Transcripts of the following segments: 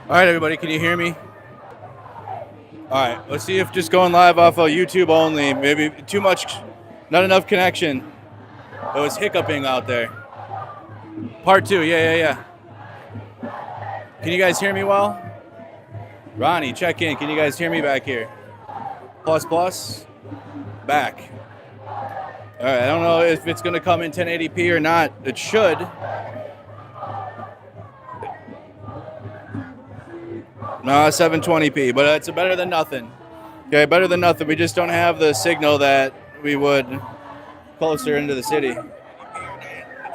All right, everybody, can you hear me? All right, let's see if just going live off of YouTube only, maybe too much, not enough connection. It was hiccuping out there. Part two, yeah. Can you guys hear me well? Ronnie, check in. Can you guys hear me back here? Plus, back. All right, I don't know if it's going to come in 1080p or not. It should. No, 720p, but it's better than nothing. Okay, better than nothing. We just don't have the signal that we would closer into the city. All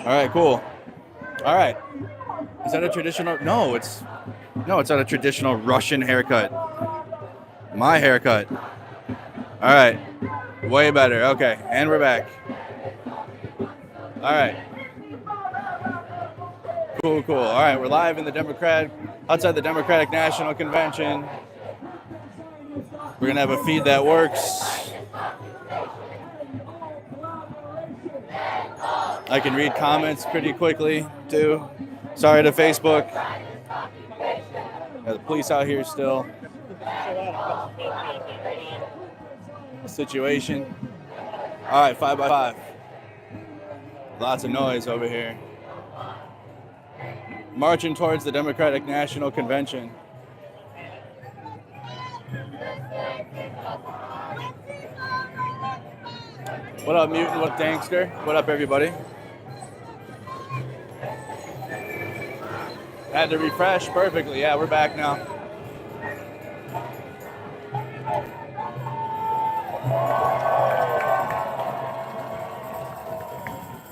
right, cool. All right. Is that a traditional? No, it's not a traditional Russian haircut. My haircut. All right. Way better. Okay, and we're back. All right. Cool. All right, we're live in outside the Democratic National Convention. We're gonna have a feed that works. I can read comments pretty quickly too. Sorry to Facebook. Got the police out here still. Situation. All right, 5x5. Lots of noise over here. Marching towards the Democratic National Convention. What up, Mutant? What up, Dankster? What up, everybody? Had to refresh perfectly. Yeah, we're back now.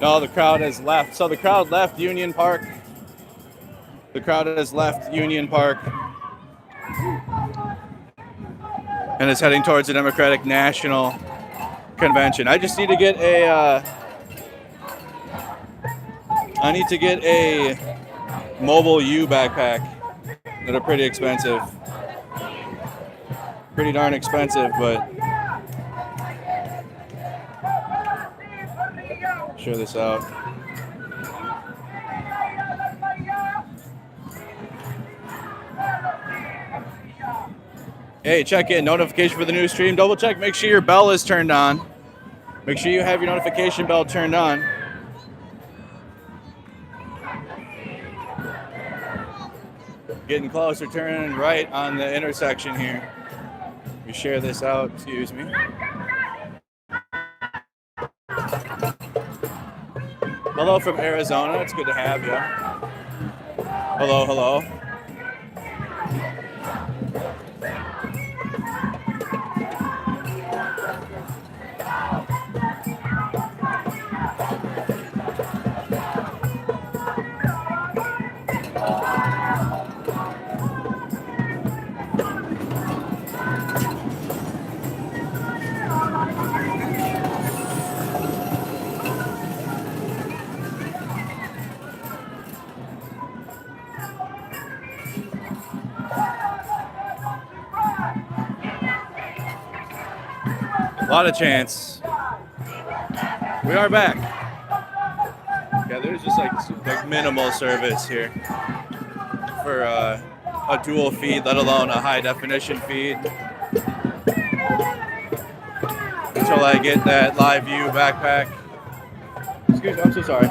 No, the crowd has left. So the crowd left Union Park. The crowd has left Union Park and is heading towards the Democratic National Convention. I just need to get a mobile U backpack that are pretty expensive. Pretty darn expensive, but share this out. Hey, check in. Notification for the new stream. Double check. Make sure your bell is turned on. Make sure you have your notification bell turned on. Getting closer, turning right on the intersection here. We share this out. Excuse me. Hello from Arizona. It's good to have you. Hello. A lot of chance. We are back. Yeah, there's just like minimal service here for a dual feed, let alone a high definition feed. Until I get that live view backpack. Excuse me, I'm so sorry.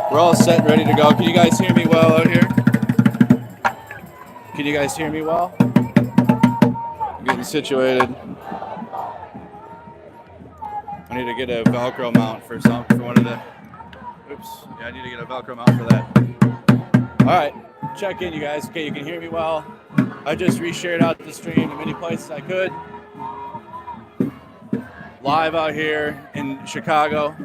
We're all set and ready to go. Can you guys hear me well out here? Can you guys hear me well? You Getting situated. I need to get a Velcro mount for one of the. Oops. Yeah, I need to get a Velcro mount for that. All right, check in, you guys. Okay, you can hear me well. I just reshared out the stream to many places I could. Live out here in Chicago.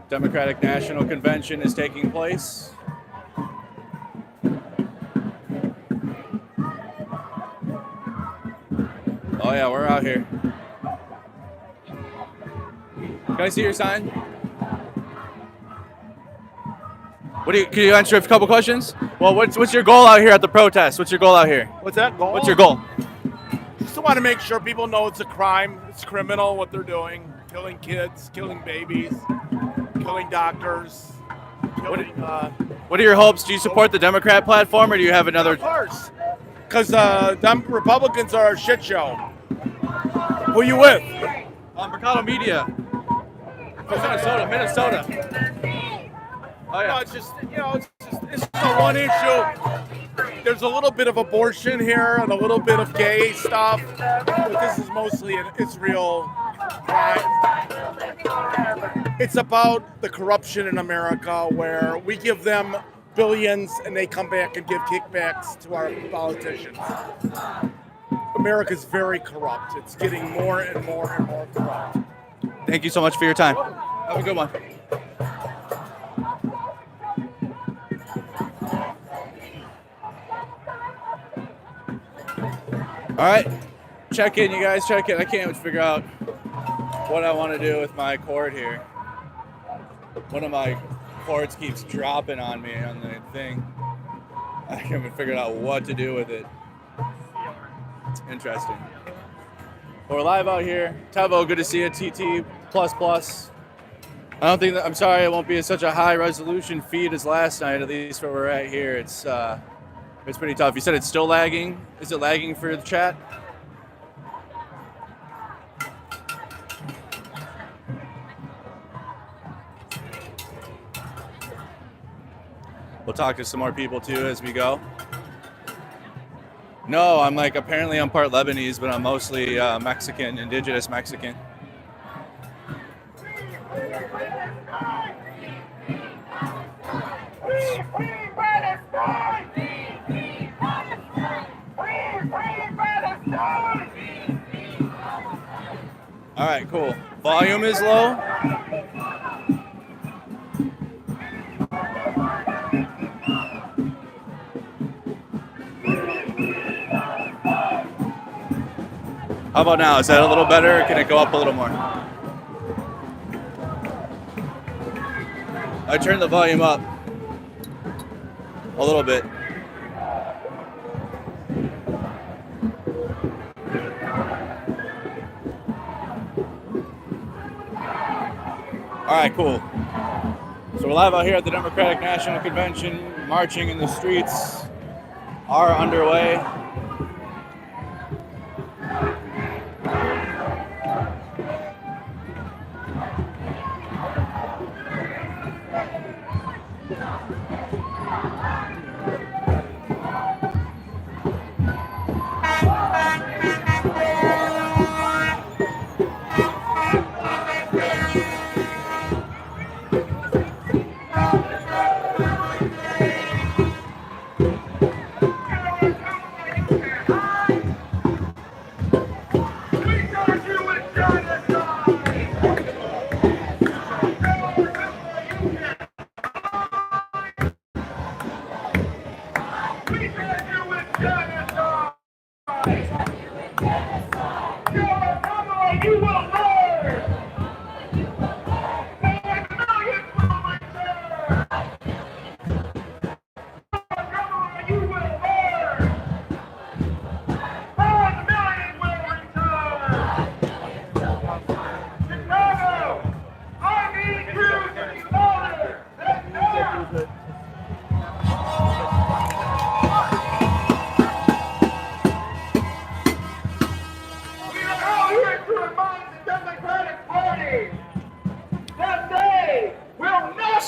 Democratic National Convention is taking place. Oh yeah, we're out here. Can I see your sign? Can you answer a couple questions? Well, what's your goal out here at the protest? What's your goal out here? What's that goal? What's your goal? Just want to make sure people know it's a crime. It's criminal what they're doing. Killing kids, killing babies, killing doctors. What are your hopes? Do you support the Democrat platform, or do you have another? Of course. Because them Republicans are a shit show. Who you with? Mercado Media. Minnesota. Oh yeah. No, it's just it's the one issue. There's a little bit of abortion here and a little bit of gay stuff, but this is mostly an Israel crime. It's about the corruption in America, where we give them billions and they come back and give kickbacks to our politicians. America's very corrupt. It's getting more and more and more corrupt. Thank you so much for your time. Have a good one. All right, check in, you guys. Check in. I can't figure out what I want to do with my cord here. One of my cords keeps dropping on me on the thing. I haven't figured out what to do with it. It's interesting. But we're live out here. Tevo, good to see you. TT++. I'm sorry it won't be such a high resolution feed as last night, at least where we're at here. It's pretty tough. You said it's still lagging. Is it lagging for the chat? We'll talk to some more people too as we go. No, apparently I'm part Lebanese, but I'm mostly Mexican, indigenous Mexican. All right, cool. Volume is low. How about now? Is that a little better, or can it go up a little more? I turned the volume up a little bit. All right, cool. So we're live out here at the Democratic National Convention. Marching in the streets are underway.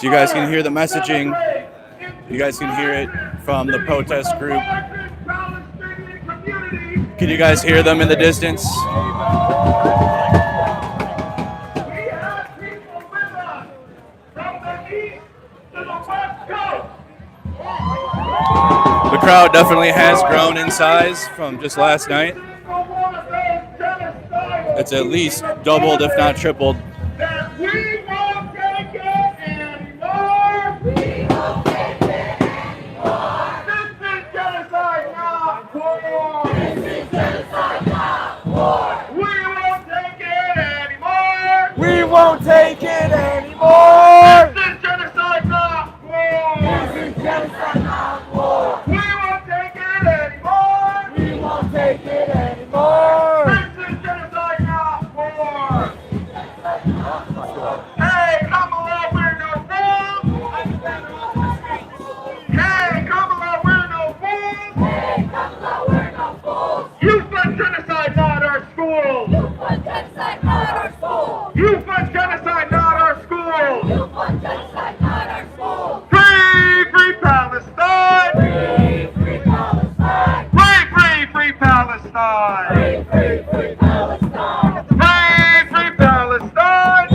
You guys can hear the messaging. You guys can hear it from the protest group. Can you guys hear them in the distance? The crowd definitely has grown in size from just last night. It's at least doubled, if not tripled. We won't take it anymore. This is genocide, not war. This is genocide, not war. We won't take it anymore. We won't take it anymore. This is genocide, not war. Hey, Kamala, we're no fools. Hey, Kamala, we're no fools. Hey, Kamala, we're no fools. You fund genocide, not our schools. You fund genocide, not our schools. You fund genocide, not our schools. You fund genocide, not our schools. Free, free Palestine. Free, free Palestine. Free, free, free Palestine. Free, free, free Palestine. Free, free Palestine.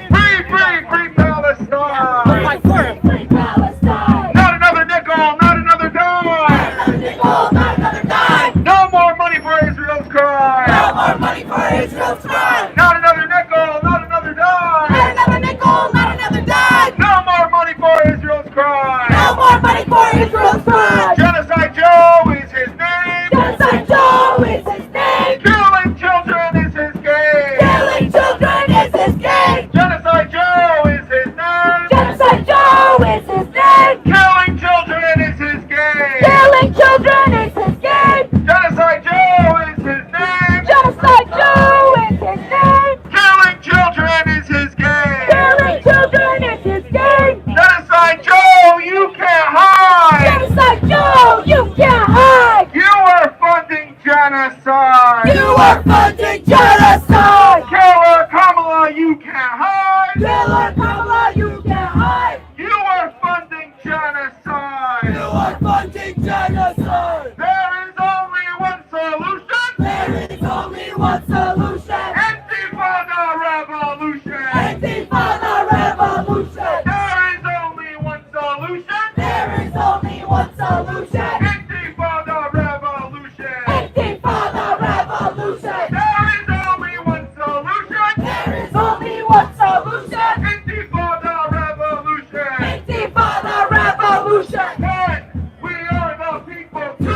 Free, free, free Palestine. Free Palestine. Not another nickel, not another dime. Not another nickel, not another dime. No more money for Israel's crime. No more money for Israel's crime. Not another nickel, not another dime. Not another nickel, not another dime. No more money for Israel's crime. No more money for Israel's crime. Genocide Joe is his name. Genocide Joe is his name. Killing children is his game. Killing children is his game. Genocide Joe is his name. Genocide Joe is his name. Killing children is his game. Killing children is his game. Genocide Joe is his name. Genocide Joe is his name. Killing children is his game. Killing children is his game. Genocide Joe, you can't hide. Genocide Joe, you can't hide. You are funding genocide. You are funding genocide. Killer Kamala, you can't hide. Killer Kamala, you can't hide. You are funding genocide. You are funding genocide. There is only one solution. There is only one solution. Intifada revolution. Intifada revolution. There is only one solution. There is only one solution. Intifada revolution. Intifada revolution. There is only one solution. There is only one solution. Intifada revolution. Intifada revolution. One, we are the people. Two,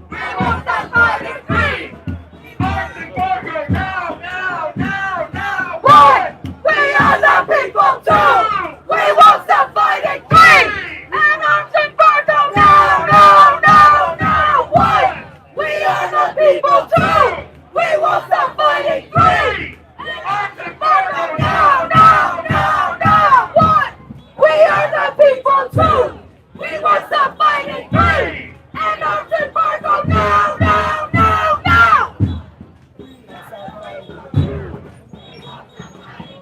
we Won't stop fighting free. arms embargo now, now, now, now. One, we are the people too. We won't stop fighting free. And arms embargo now, now, now, now. One, we are the people too. We won't stop fighting free. And arms embargo now, now, now, now. One, we are the people too. We won't stop fighting free. And arms embargo now, now, now, now.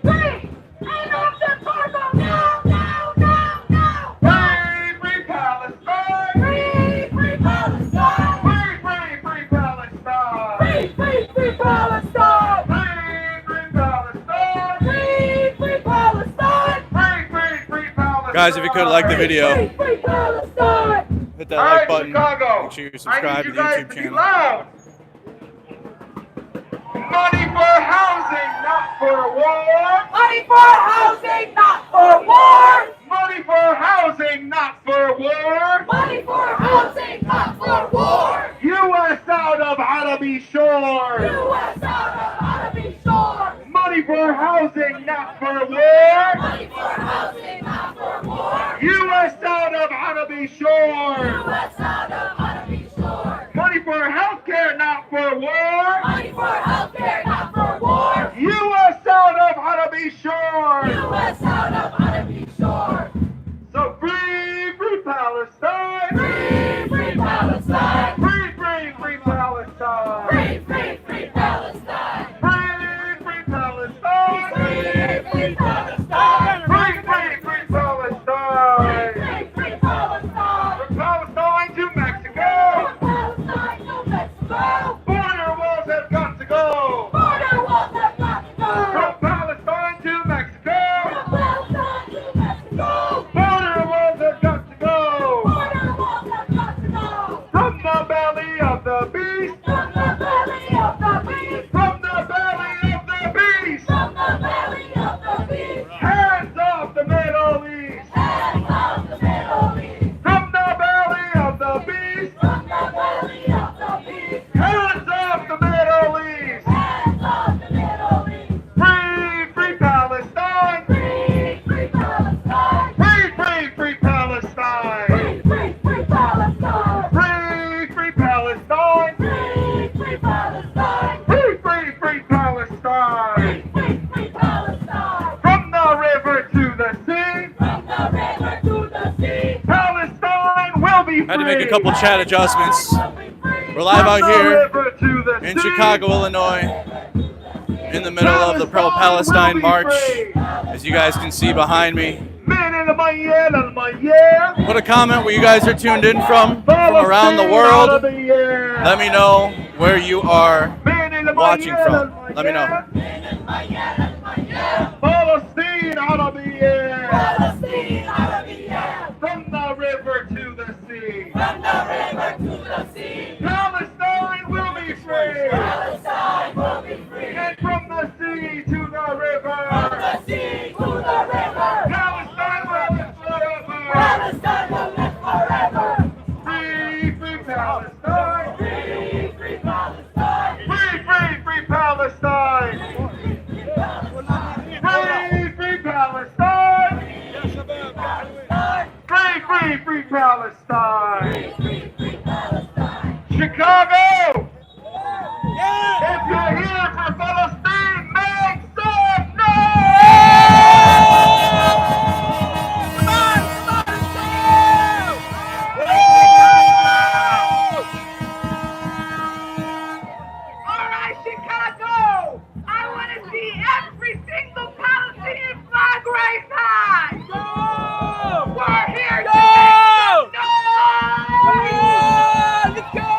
Free! And arms embargo now, now, now, now! Free, free Palestine. Free, free Palestine! Free, free, free Palestine. Free, free, free Palestine! Free, free Palestine. Free, free Palestine! Free, free, free Palestine. Guys, if you could like the video, Free, free Palestine! hit that All like right, button. Chicago. Make sure you I subscribe need to you the guys YouTube to be channel. loud. Money for housing, not for war. Money for housing, not for war! Money for housing, not for war. Money for housing, not for war! U.S. out of Arabi shore. U.S. out of Arabi shore! Money for housing, not for war. Money for housing, not for war! U.S. out of Arabi shore. U.S. out of Arabi shore! Money for healthcare, not for war. Money for healthcare, not for war! U.S. out of Arabi shore. U.S. out of Arabi shore! So free, free Palestine. Free, free Palestine! Free, free, free Palestine. Free, free, free Palestine! Free, free Palestine. Free, free Palestine! Free, free, East. From the belly of the beast. Hands off the Middle East. Hands off the Middle East. Free, free Palestine. Free, free Palestine. Free, free, free Palestine. Free, free, free Palestine. Free, free Palestine. Free, free Palestine. Free, free, free Palestine. Free, free Palestine. From the river to the sea. From the river to the sea. Palestine will be free. Had to make a couple chat adjustments. We're From live out the here river to the in sea. Chicago, Illinois, in the middle of the pro-Palestine march, as you guys can see behind me. Put a comment where you guys are tuned in from around the world. Let me know where you are watching from. Let me know. Palestine out of the air. Palestine out of the air. From the river to the sea. From the river to the sea. Palestine will be free. Palestine will be free. And from the sea to the river. From the sea to the river. Palestine will live forever. Palestine will live forever. Free, free Palestine. Free, free Palestine. Free, free, free Palestine. Free, free Palestine. Free, free, free Palestine. Free, free Palestine. Chicago! If you're here for Palestine, make some All right, Chicago! I want to see every single Palestinian flag raised high! Go! We're here to make some noise! Let's go!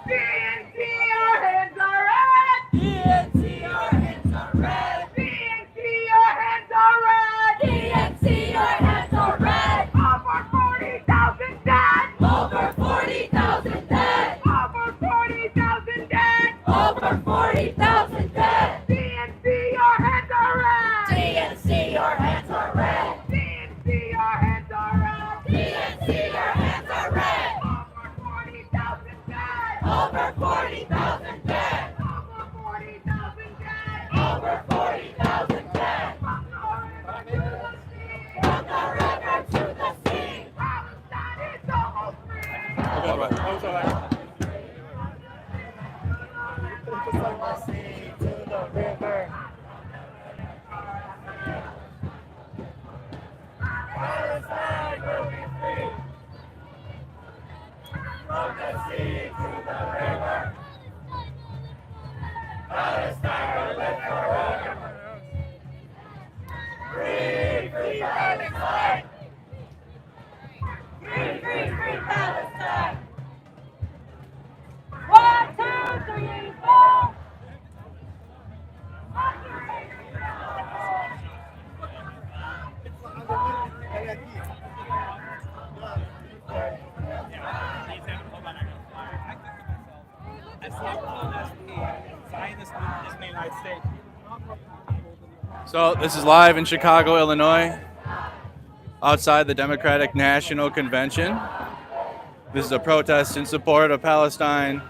DNC, our hands are red! DNC, our hands are red! DNC, our hands are red! DNC, our hands are red! Over 40,000 dead! Over 40,000 dead! Over 40,000 dead! Over 40,000 dead! DNC, our hands are red! DNC, our hands are red! DNC, our hands are red! DNC, our hands are red! Over 40,000 dead! Over 40,000 dead! Over 40,000 dead! Over 40,000 dead! From the river to the sea! Palestine is almost free! All right. Free, free Palestine! Free, free, free Palestine! 1, 2, 3, 4! So this is live in Chicago, Illinois, outside the Democratic National Convention. This is a protest in support of Palestine,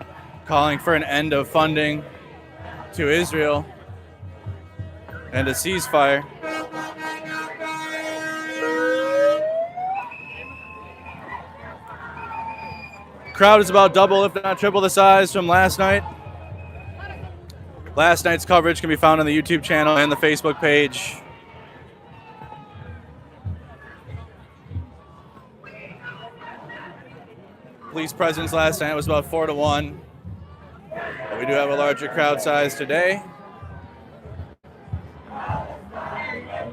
calling for an end of funding to Israel and a ceasefire. Crowd is about double, if not triple the size from last night. Last night's coverage can be found on the YouTube channel and the Facebook page. Police presence last night was about 4 to 1. But we do have a larger crowd size today.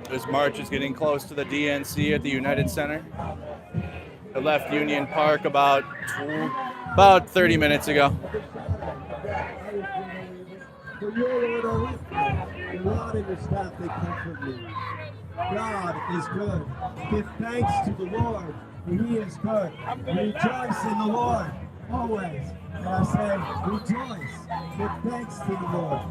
This march is getting close to the DNC at the United Center. It left Union Park about 30 minutes ago. For your Lord, the rod and your staff, they comfort me. God is good. Give thanks to the Lord, for he is good. Rejoice in the Lord always. And I say, rejoice. Give thanks to the Lord.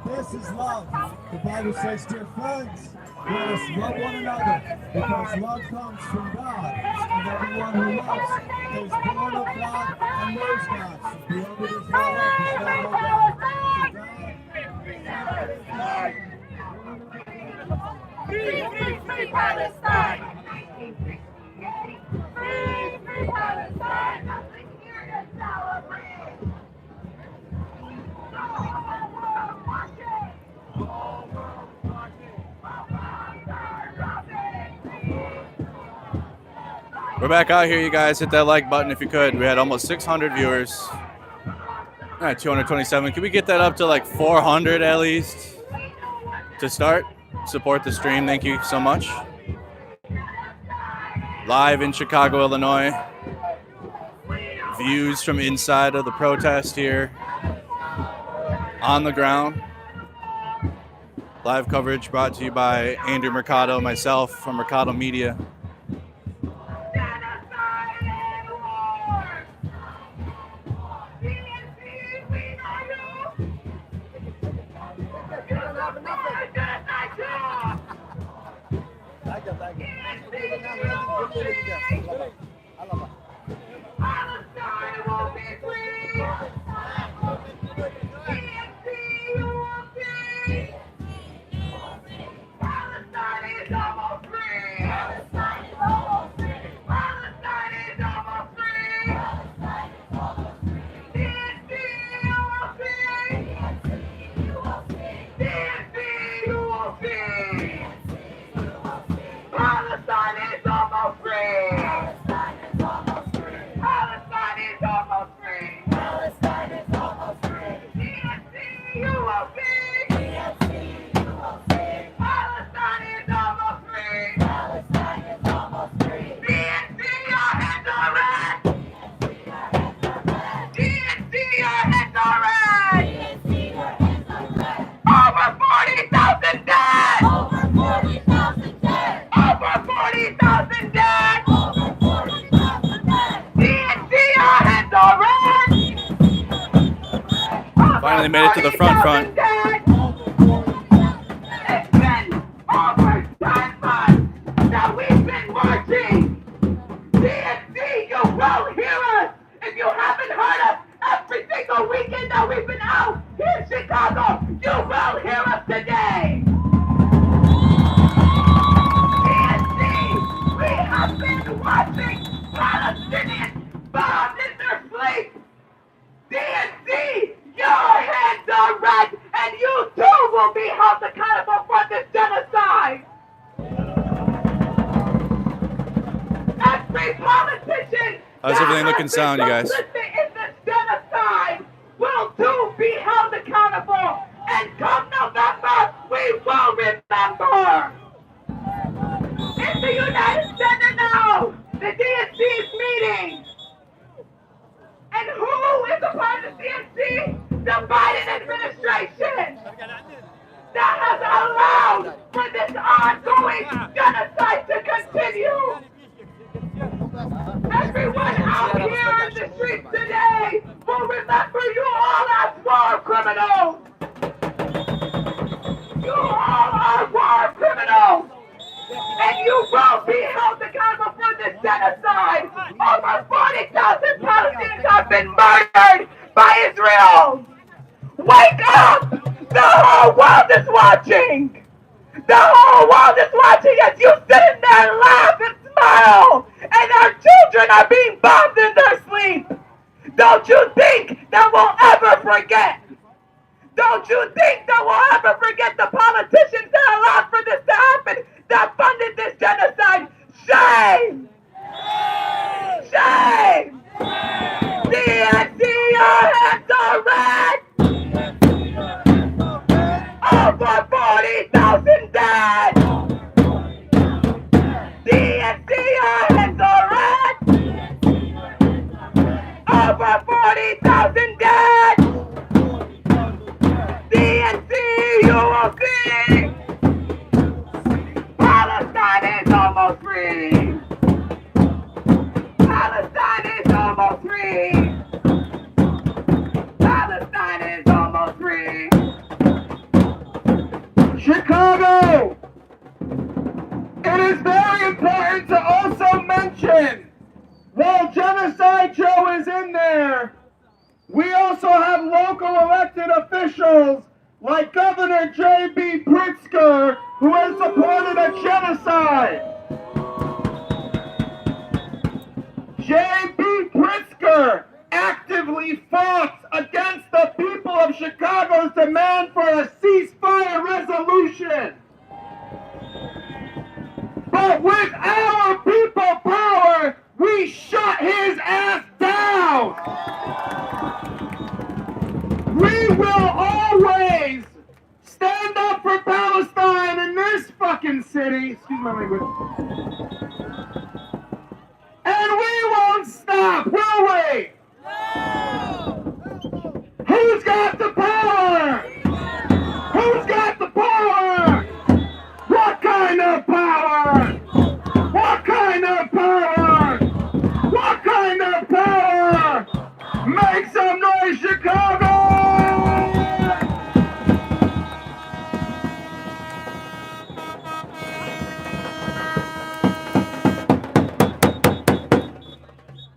This is love. The Bible says, dear friends, let us love one another, because love comes from God. And everyone who loves is born of God and knows God. Whoever does not love does not know God. Free, free, free Palestine! Free, free Palestine! Nothing here to celebrate! We're back out here, you guys. Hit that like button if you could. We had almost 600 viewers. All right, 227. Can we get that up to like 400 at least to start? Support the stream. Thank you so much. Live in Chicago, Illinois. Views from inside of the protest here. On the ground. Live coverage brought to you by Andrew Mercado, myself from Mercado Media. Finally made it to the front. It's been over 10 months that we've been marching. DNC, you will hear us if you haven't heard us every single weekend that we've been out here in Chicago. You will hear us today. DNC, we have been watching Palestinians bombed in their sleep. DNC, your hands are red, and you too will be held accountable for this genocide. Every politician How's everything looking sound, you guys? in this genocide will too be held accountable. And come November, we will remember. In the United Center now, the DNC is meeting. And who is a part of the DNC? The Biden administration that has allowed for this ongoing genocide to continue. Everyone out here in the streets today will remember you all as war criminals. You all are war criminals. And you will be held accountable for this genocide. Over 40,000 Palestinians have been murdered by Israel. Wake up! The whole world is watching. The whole world is watching as you sit in there and laugh and smile. And our children are being bombed in their sleep. Don't you think that we'll ever forget? Don't you think that we'll ever forget the politicians that allowed for this to happen, that funded this genocide? Shame! Shame! DNC, your hands are red! Over 40,000 dead! DNC, your hands are red! Over 40,000 dead! DNC, you will see! Palestine is almost free! Palestine is almost free! Palestine is almost free! is very important to also mention, while Genocide Joe is in there, we also have local elected officials like Governor J.B. Pritzker, who has supported a genocide. J.B. Pritzker actively fought against the people of Chicago's demand for a ceasefire resolution. But with our people power, we shut his ass down. We will always stand up for Palestine in this fucking city. Excuse my language. And we won't stop, will we? Who's got the power? Who's got the power? What kind of power? What kind of power? What kind of power? Make some noise, Chicago!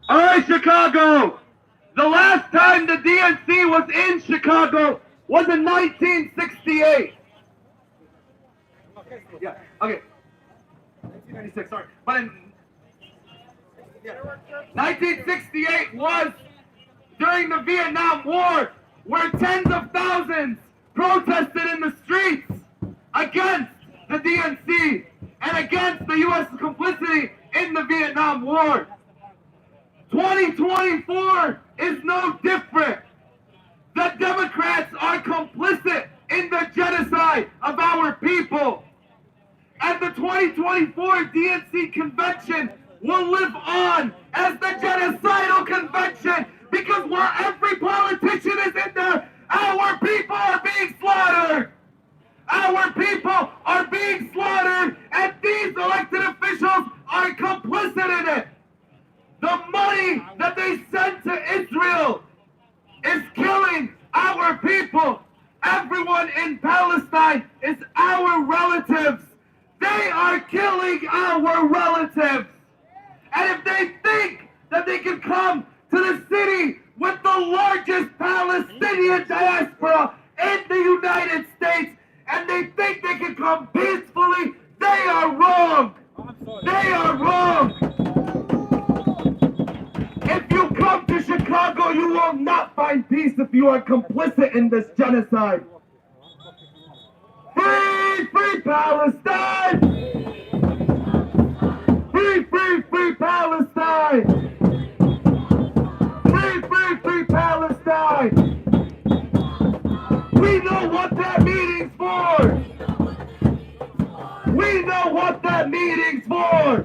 All right, Chicago. The last time the DNC was in Chicago was in 1968. Yeah, okay. 1996, sorry. But in 1968 was during the Vietnam War, where tens of thousands protested in the streets against the DNC and against the U.S. complicity in the Vietnam War. 2024 is no different. The Democrats are complicit in the genocide of our people. And the 2024 DNC convention will live on as the genocidal convention, because while every politician is in there, our people are being slaughtered. Our people are being slaughtered, and these elected officials are complicit in it. The money that they send to Israel is killing our people. Everyone in Palestine is our relatives. They are killing our relatives. And if they think that they can come to the city with the largest Palestinian diaspora in the United States, and they think they can come peacefully, they are wrong. They are wrong. If you come to Chicago, you will not find peace if you are complicit in this genocide. Free, free Palestine! Free, free, free Palestine! Free, free, free Palestine! We know what that meeting's for! We know what that meeting's for!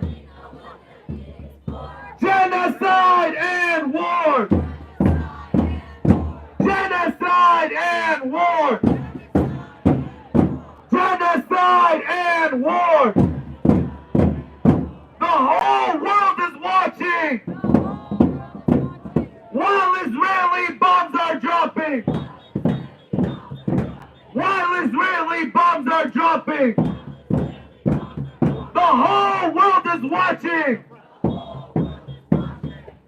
Genocide and war! Genocide and war! Genocide and war! The whole world is watching! While Israeli bombs are dropping! While Israeli bombs are dropping! The whole world is watching!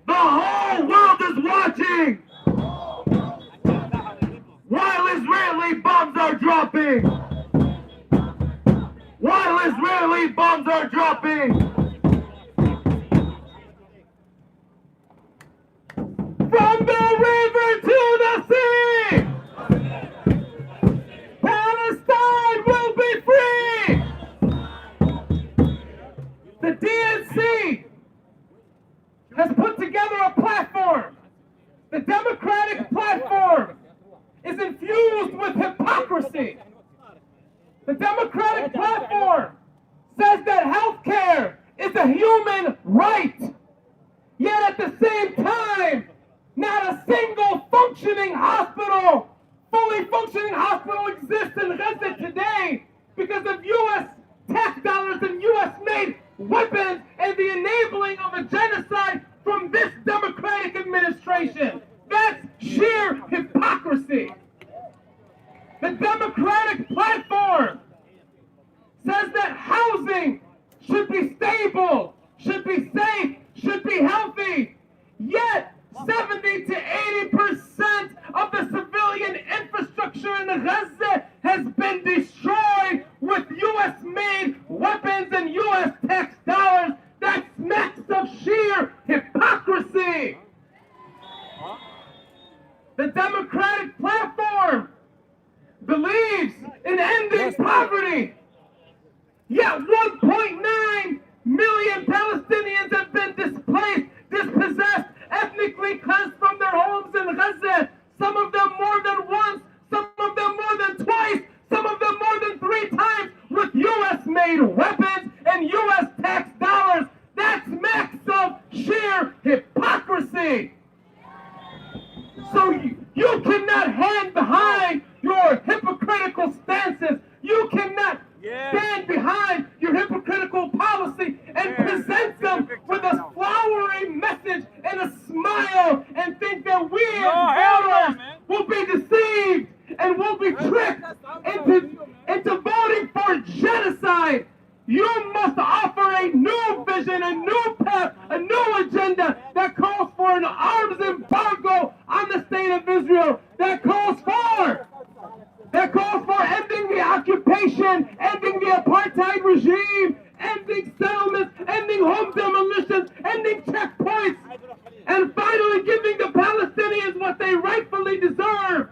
The whole world is watching! While Israeli bombs are dropping! While Israeli bombs are dropping! From the river to the sea! Palestine will be free! The DNC has put together a platform. The Democratic platform is infused with hypocrisy. The Democratic platform says that health care is a human right. Yet at the same time, not a single functioning hospital, fully functioning hospital exists in Gaza today because of U.S. tax dollars and U.S.-made weapons and the enabling of a genocide from this Democratic administration. That's sheer hypocrisy. The Democratic platform says that housing should be stable, should be safe, should be healthy. Yet, 70 to 80% of the civilian infrastructure in Gaza has been destroyed with U.S.-made weapons and U.S. tax dollars. That smacks of sheer hypocrisy. The Democratic platform believes in ending poverty. Yet 1.9 million Palestinians have been displaced, dispossessed, ethnically cleansed from their homes in Gaza. Some of them more than once, some of them more than twice, some of them more than 3 times with U.S.-made weapons and U.S. tax dollars. That's max of sheer hypocrisy. So you cannot hide behind your hypocritical stances. You cannot stand behind your hypocritical policy and present them with a flowery message and a smile and think that we as voters will be deceived and will be tricked into voting for genocide. You must offer a new vision, a new path, a new agenda that calls for an arms embargo on the state of Israel, that calls for ending the occupation, ending the apartheid regime, ending settlements, ending home demolitions, ending checkpoints, and finally giving the Palestinians what they rightfully deserve.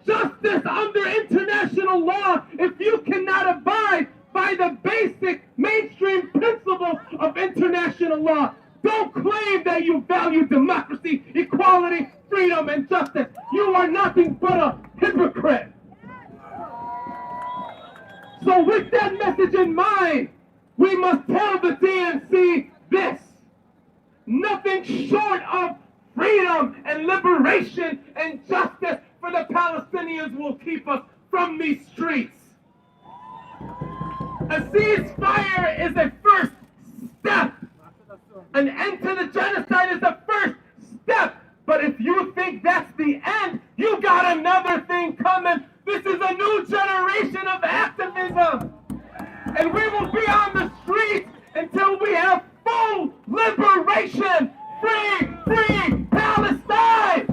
Justice under international law. If you cannot abide by the basic mainstream principles of international law, don't claim that you value democracy, equality, freedom, and justice. You are nothing but a hypocrite. So with that message in mind, we must tell the DNC this: nothing short of freedom and liberation and justice for the Palestinians will keep us from these streets. A ceasefire is a first step. An end to the genocide is the first step. But if you think that's the end, you got another thing coming. This is a new generation of activism. And we will be on the streets until we have full liberation. Free, free Palestine!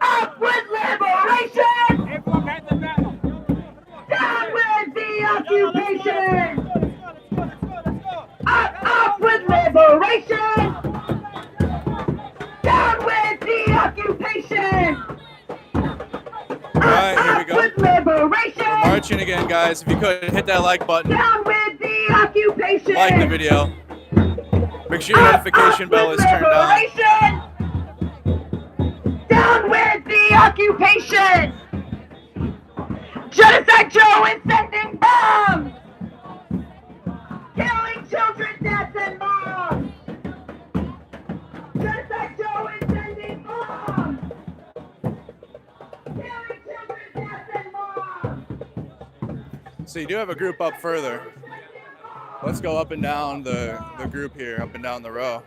Up with liberation! Down with the occupation! Up with liberation! Down with the occupation! Alright, here we go. With liberation! We're marching again, guys. If you could, hit that like button. Down with the occupation! Like the video. Make sure your notification bell is turned on. Down with the occupation! Genocide Joe is sending bombs! Killing children, dads, and moms! Genocide Joe is sending bombs! Killing children, dads, and moms! So you do have a group up further. Let's go up and down the group here, up and down the row.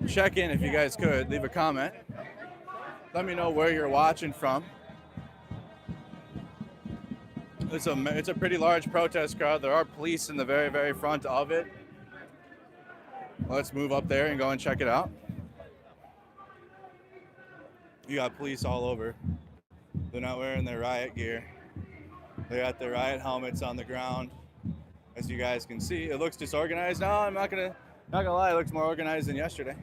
Check in if you guys could. Leave a comment. Let me know where you're watching from. It's a pretty large protest crowd. There are police in the very, very front of it. Let's move up there and go and check it out. You got police all over. They're not wearing their riot gear. They got their riot helmets on the ground. As you guys can see, it looks disorganized. No, I'm not gonna lie, it looks more organized than yesterday.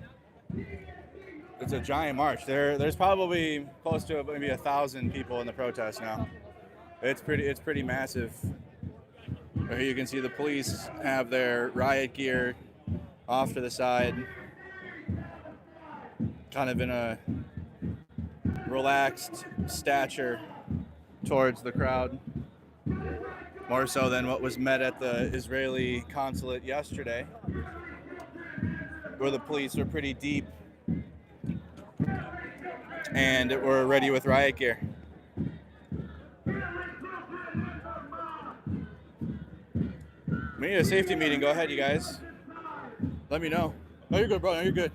It's a giant march. There's probably close to maybe 1,000 people in the protest now. It's pretty massive. Here you can see the police have their riot gear off to the side, kind of in a relaxed stature towards the crowd. More so than what was met at the Israeli consulate yesterday, where the police were pretty deep and were ready with riot gear. We need a safety meeting. Go ahead, you guys. Let me know. No, you're good, bro. No, you're good.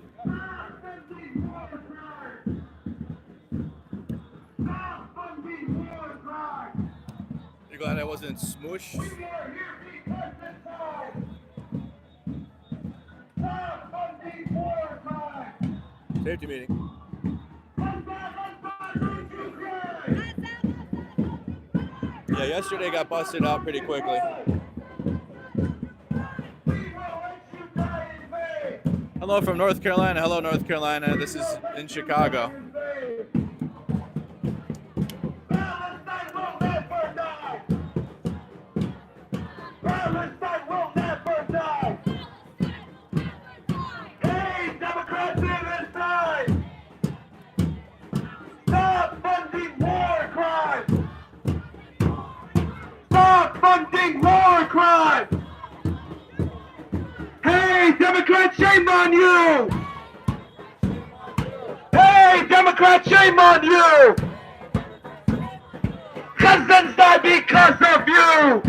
Pretty glad I wasn't smooshed. Safety meeting. Yeah, yesterday got busted out pretty quickly. Hello from North Carolina. Hello, North Carolina. This is in Chicago. Stop funding war crimes! Hey, Democrats, shame on you! Hey, Democrats, shame on you! Cousins die because of you!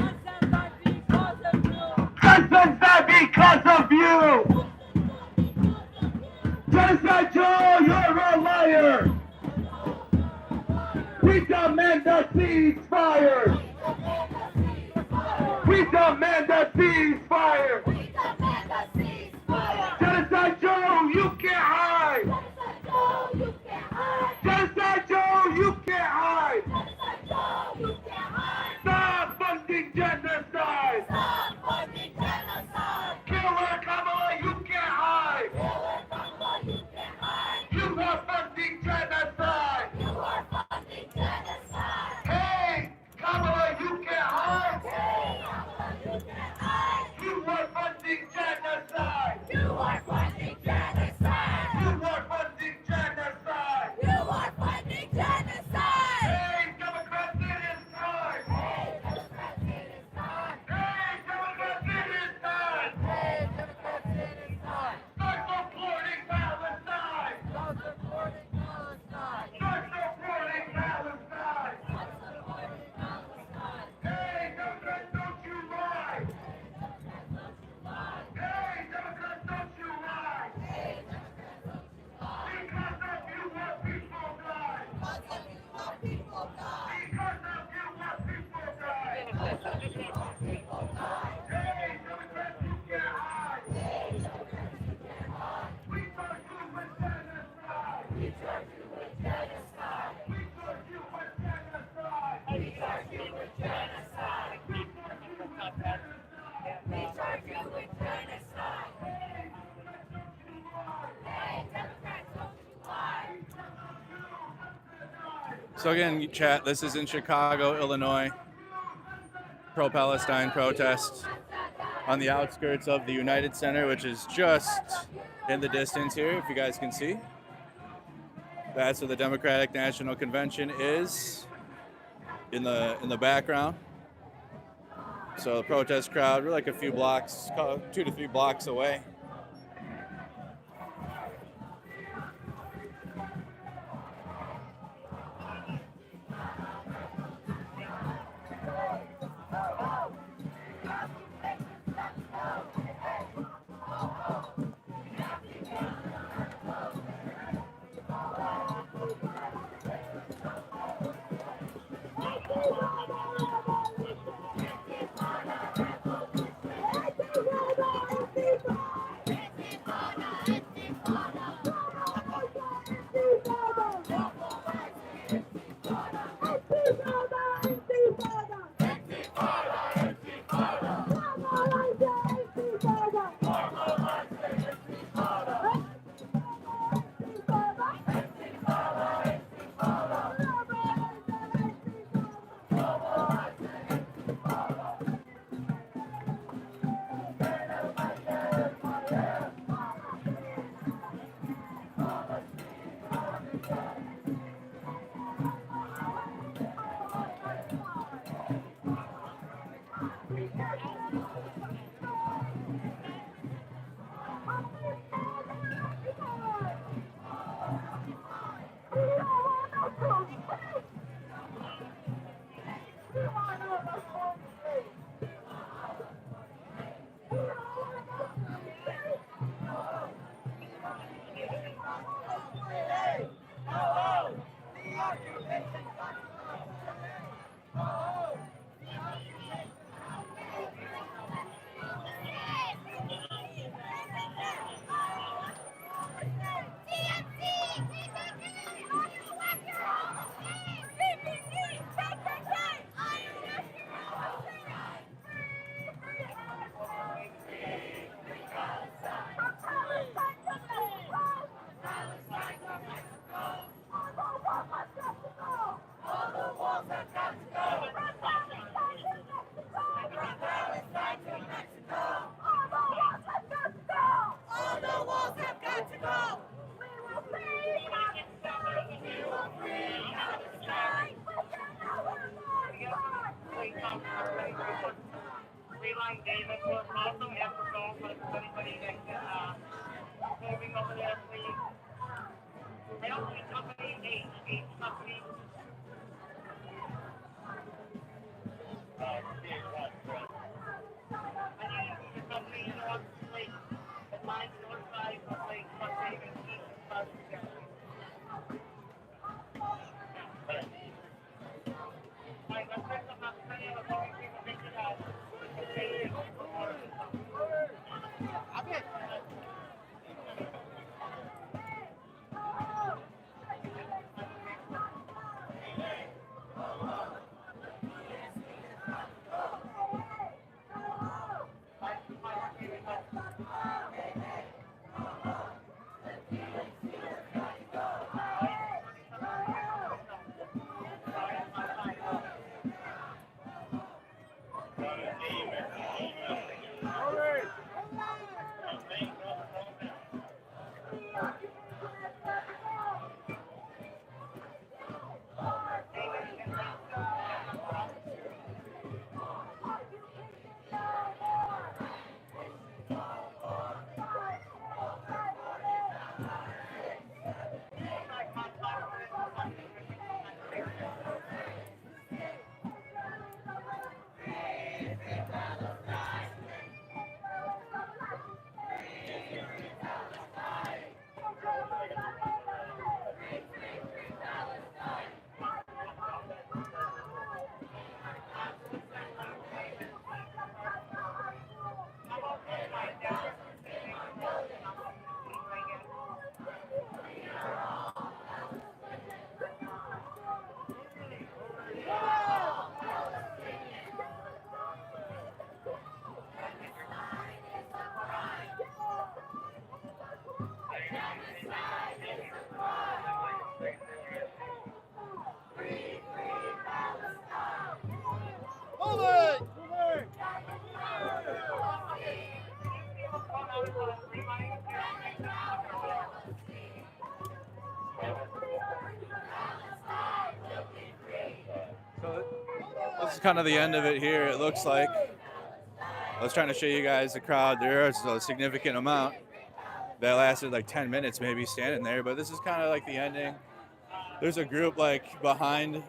Cousins die because of you! Genocide Joe, you're a liar! We demand a ceasefire! We demand a ceasefire! Genocide Joe, you can't hide! Genocide Joe, you can't hide! Stop funding genocide! Killer Kamala, you can't hide! You are funding genocide! Hey, Kamala, you can't hide! You are funding genocide! You are funding genocide! Hey, Democrats, it is time! Hey, Democrats, it is time! Start supporting Palestine! Start supporting Palestine! Hey, Democrats, don't you lie! Hey, Democrats, don't you lie! Because of you, what people die! Because of you, what people die! Hey, Democrats, you can't hide! We charge you with genocide! We charge you with genocide! We charge you with genocide! We charge you with genocide! We charge you with genocide! We charge you with genocide! Hey, Democrats, don't you lie! Hey, Democrats, don't you lie! So again, chat, this is in Chicago, Illinois. Pro-Palestine protest on the outskirts of the United Center, which is just in the distance here, if you guys can see. That's where the Democratic National Convention is in the background. So the protest crowd, we're like a few blocks, 2 to 3 blocks away. Reline David will also have to go, but if anybody that can, moving over there, please. Railway Company, H Company. I need the company north, please. The line north side of Lake David, east side of the county. Right, let's take them up, many of the people make it out. So this is kind of the end of it here, it looks like. I was trying to show you guys the crowd. There's a significant amount that lasted like 10 minutes maybe standing there, but this is kind of like the ending. There's a group like behind.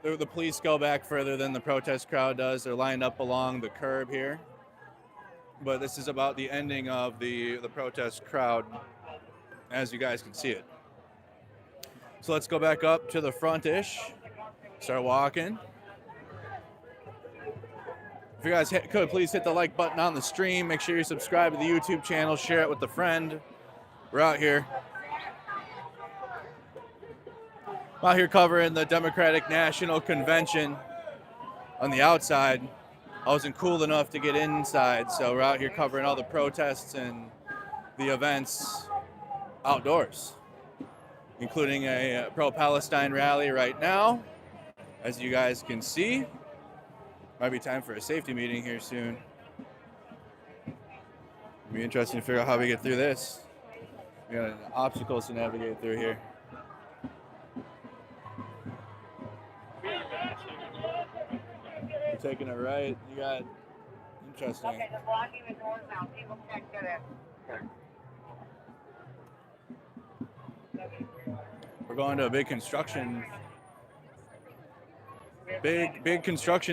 The police go back further than the protest crowd does. They're lined up along the curb here. But this is about the ending of the protest crowd, as you guys can see it. So let's go back up to the front-ish, start walking. If you guys could, please hit the like button on the stream. Make sure you subscribe to the YouTube channel, share it with a friend. We're out here. I'm out here covering the Democratic National Convention on the outside. I wasn't cool enough to get inside, so we're out here covering all the protests and the events outdoors, including a pro-Palestine rally right now, as you guys can see. Might be time for a safety meeting here soon. It'll be interesting to figure out how we get through this. We got obstacles to navigate through here. We're taking it right. You got interesting. Okay, they're blocking the doors now. People can't get in. We're going to a big construction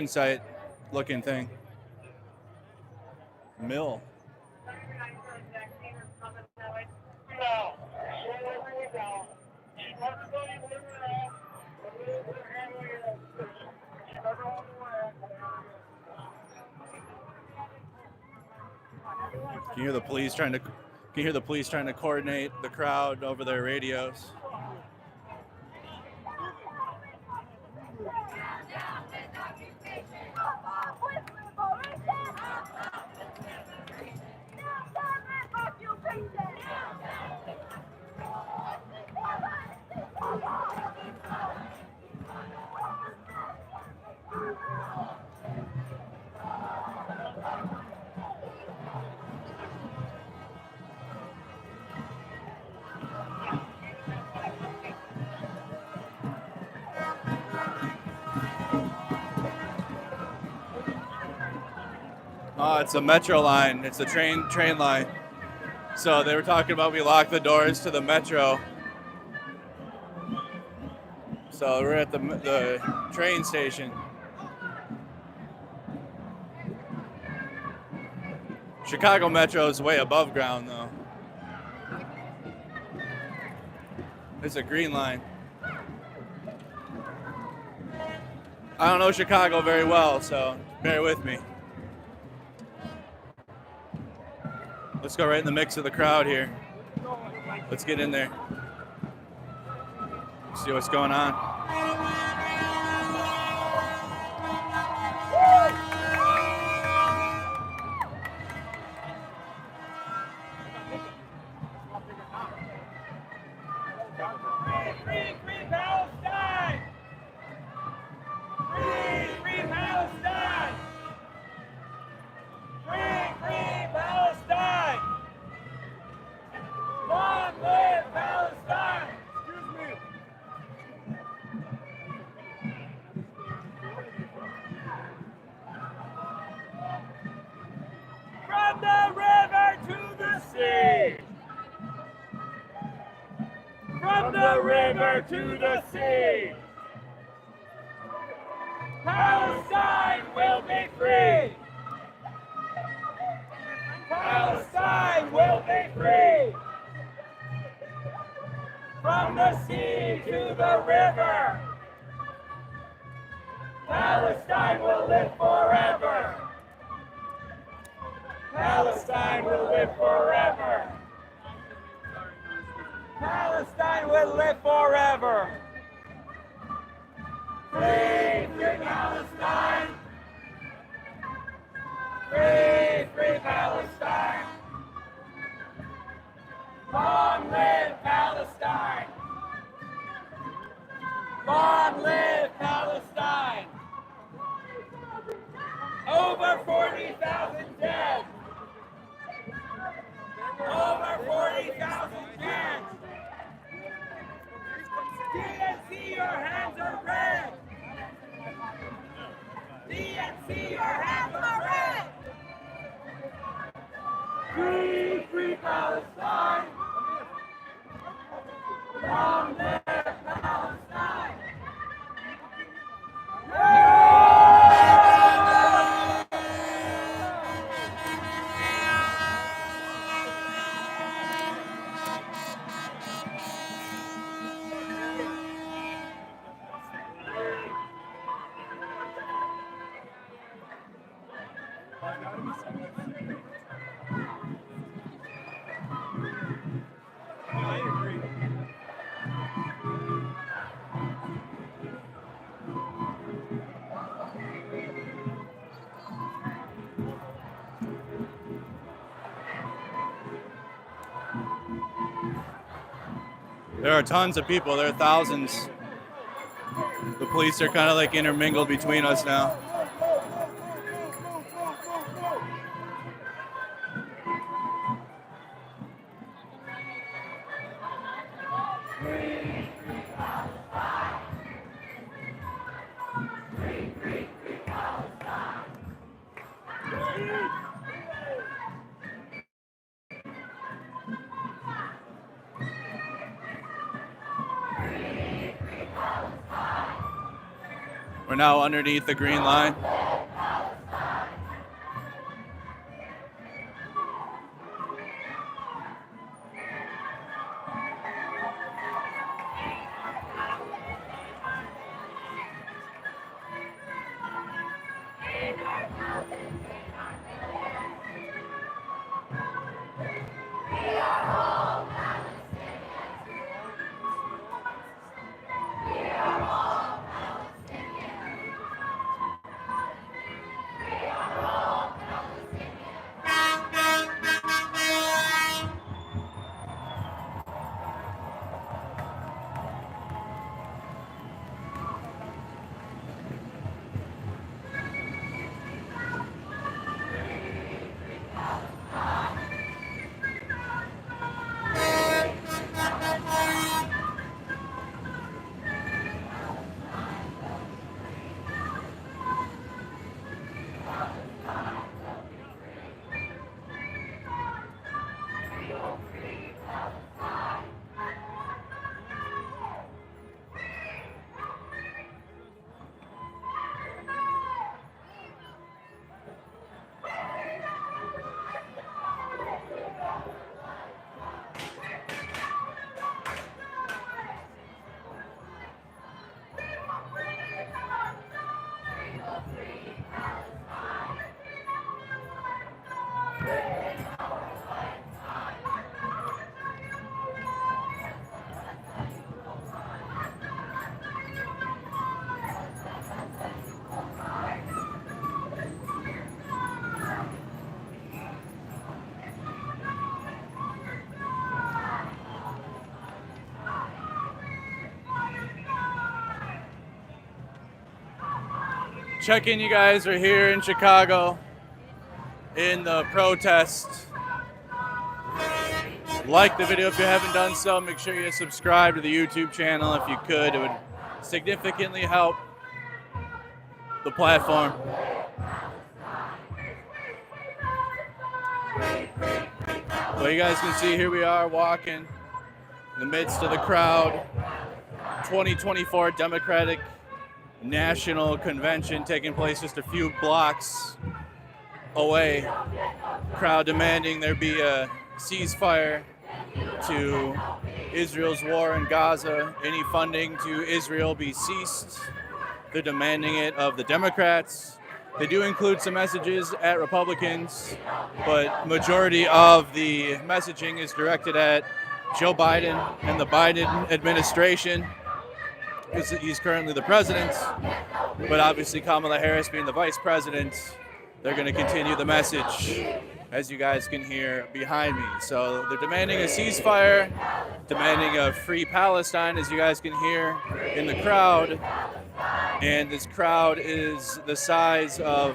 site looking thing. Mill. Can you hear the police trying to coordinate the crowd over their radios? Oh, it's a metro line. It's a train line. So they were talking about we locked the doors to the metro. So we're at the train station. Chicago Metro is way above ground though. It's a green line. I don't know Chicago very well, so bear with me. Let's go right in the mix of the crowd here. Let's get in there. See what's going on. Free Palestine! Free Palestine! Free Palestine! Long live Palestine! Excuse me. From the river to the sea! From the river to the sea! Palestine will be free! Palestine will be free! From the sea to the river! Palestine will live forever! Palestine will live forever! Palestine will live forever! Free Palestine! Free Palestine! Long live Palestine! Long live Palestine! Over 40,000 dead! Over 40,000 dead! DNC, your hands are red! DNC, your hands are red! Free Palestine! Long live Palestine! There are tons of people. There are thousands. The police are kind of like intermingled between us now. We're now underneath the green line. check in, you guys are here in Chicago in the protest. Like the video if you haven't done so. Make sure you subscribe to the YouTube channel if you could. It would significantly help the platform. Well, you guys can see here we are walking in the midst of the crowd. 2024 Democratic National Convention taking place just a few blocks away. Crowd demanding there be a ceasefire to Israel's war in Gaza. Any funding to Israel be ceased. They're demanding it of the Democrats. They do include some messages at Republicans, but majority of the messaging is directed at Joe Biden and the Biden administration, because he's currently the president. But obviously Kamala Harris being the vice president, they're going to continue the message, as you guys can hear behind me. So they're demanding a ceasefire, demanding a free Palestine, as you guys can hear in the crowd. And this crowd is the size of,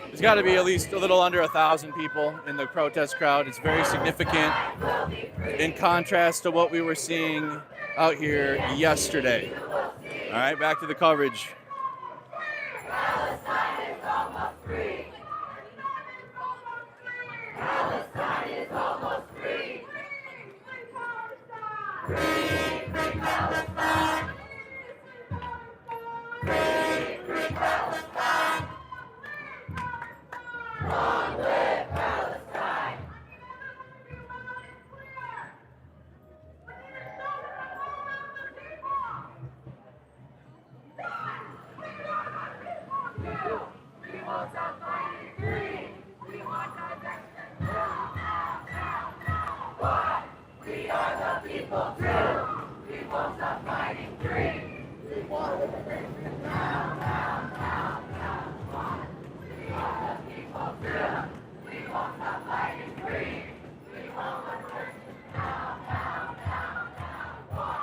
there's got to be at least a little under 1,000 people in the protest crowd. It's very significant in contrast to what we were seeing out here yesterday. All right, back to the coverage. Palestine is almost free. Palestine is almost free. Free, free Palestine. Free, free Palestine. Long live Palestine. We won't stop fighting free. We want our justice now, now, now, now. Why? We are the people too. We won't stop fighting free. We want liberation now, now, now, now. Why? We are the people too. We won't stop fighting free. We want liberation now, now, now, now. Why?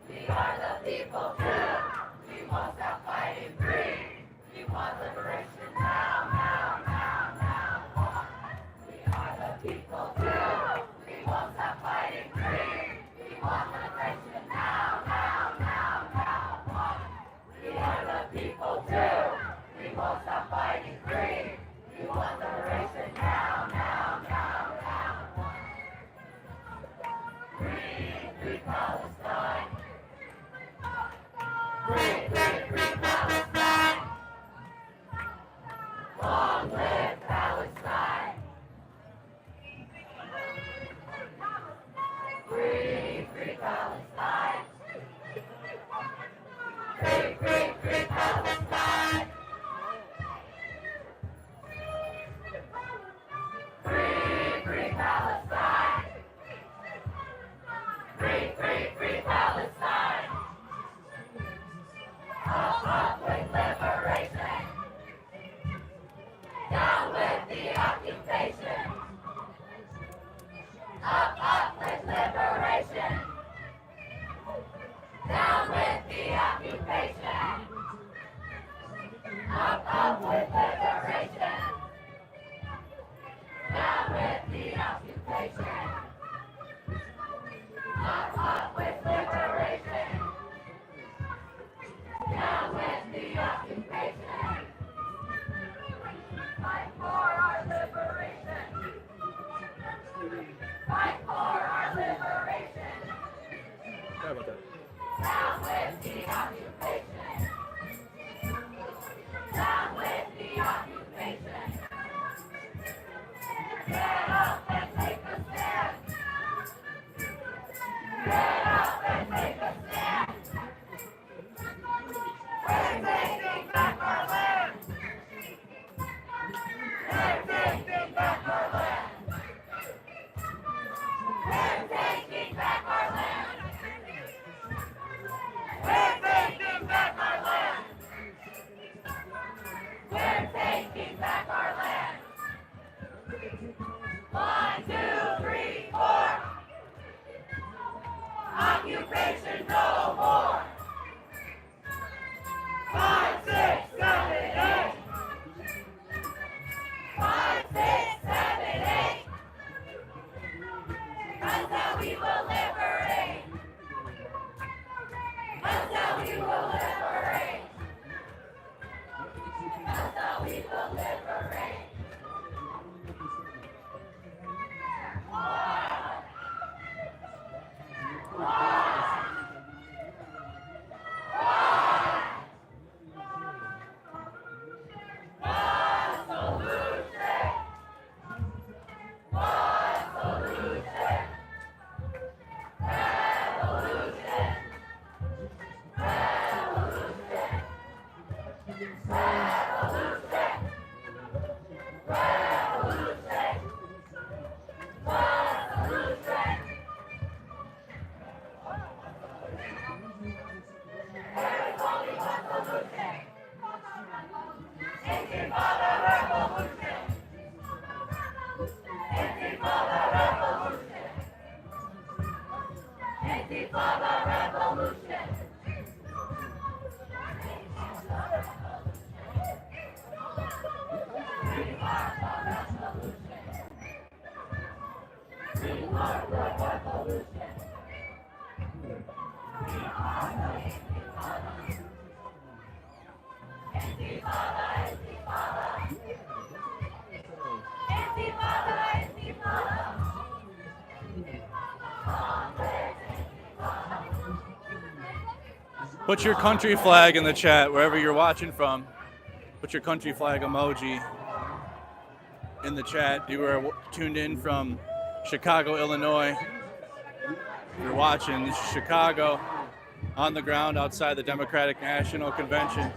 We are the people too. We won't stop fighting free. We want liberation now, now, now, now. Why? We are the people too. We won't stop fighting free. We want liberation now, now, now, now. Why? We are the people too. We won't stop fighting free. We want liberation now, now, now, now. Why? Free, free Palestine. Free, free, free Palestine. Long live Palestine. Free, free Palestine. Free, free, free Palestine. Free, free Palestine. Free, free, free Palestine. Up with liberation. Down with the occupation. Up with liberation. Down with the occupation. Up with liberation. Down with the occupation. Up with liberation. Down with the occupation. Fight for our liberation. Fight for our liberation. Sorry about that. Down with the occupation. Down with the occupation. Get up and take a stand. Get up and take a stand. We're taking back our land. We're taking back our land. We're taking back our land. We're taking back our land. We're taking back our land. 1, 2, 3, 4. Occupation no more. 5, 6, 7, 8. Put your country flag in the chat wherever you're watching from. Put your country flag emoji in the chat. You are tuned in from Chicago, Illinois. If you're watching, this is Chicago, on the ground outside the Democratic National Convention.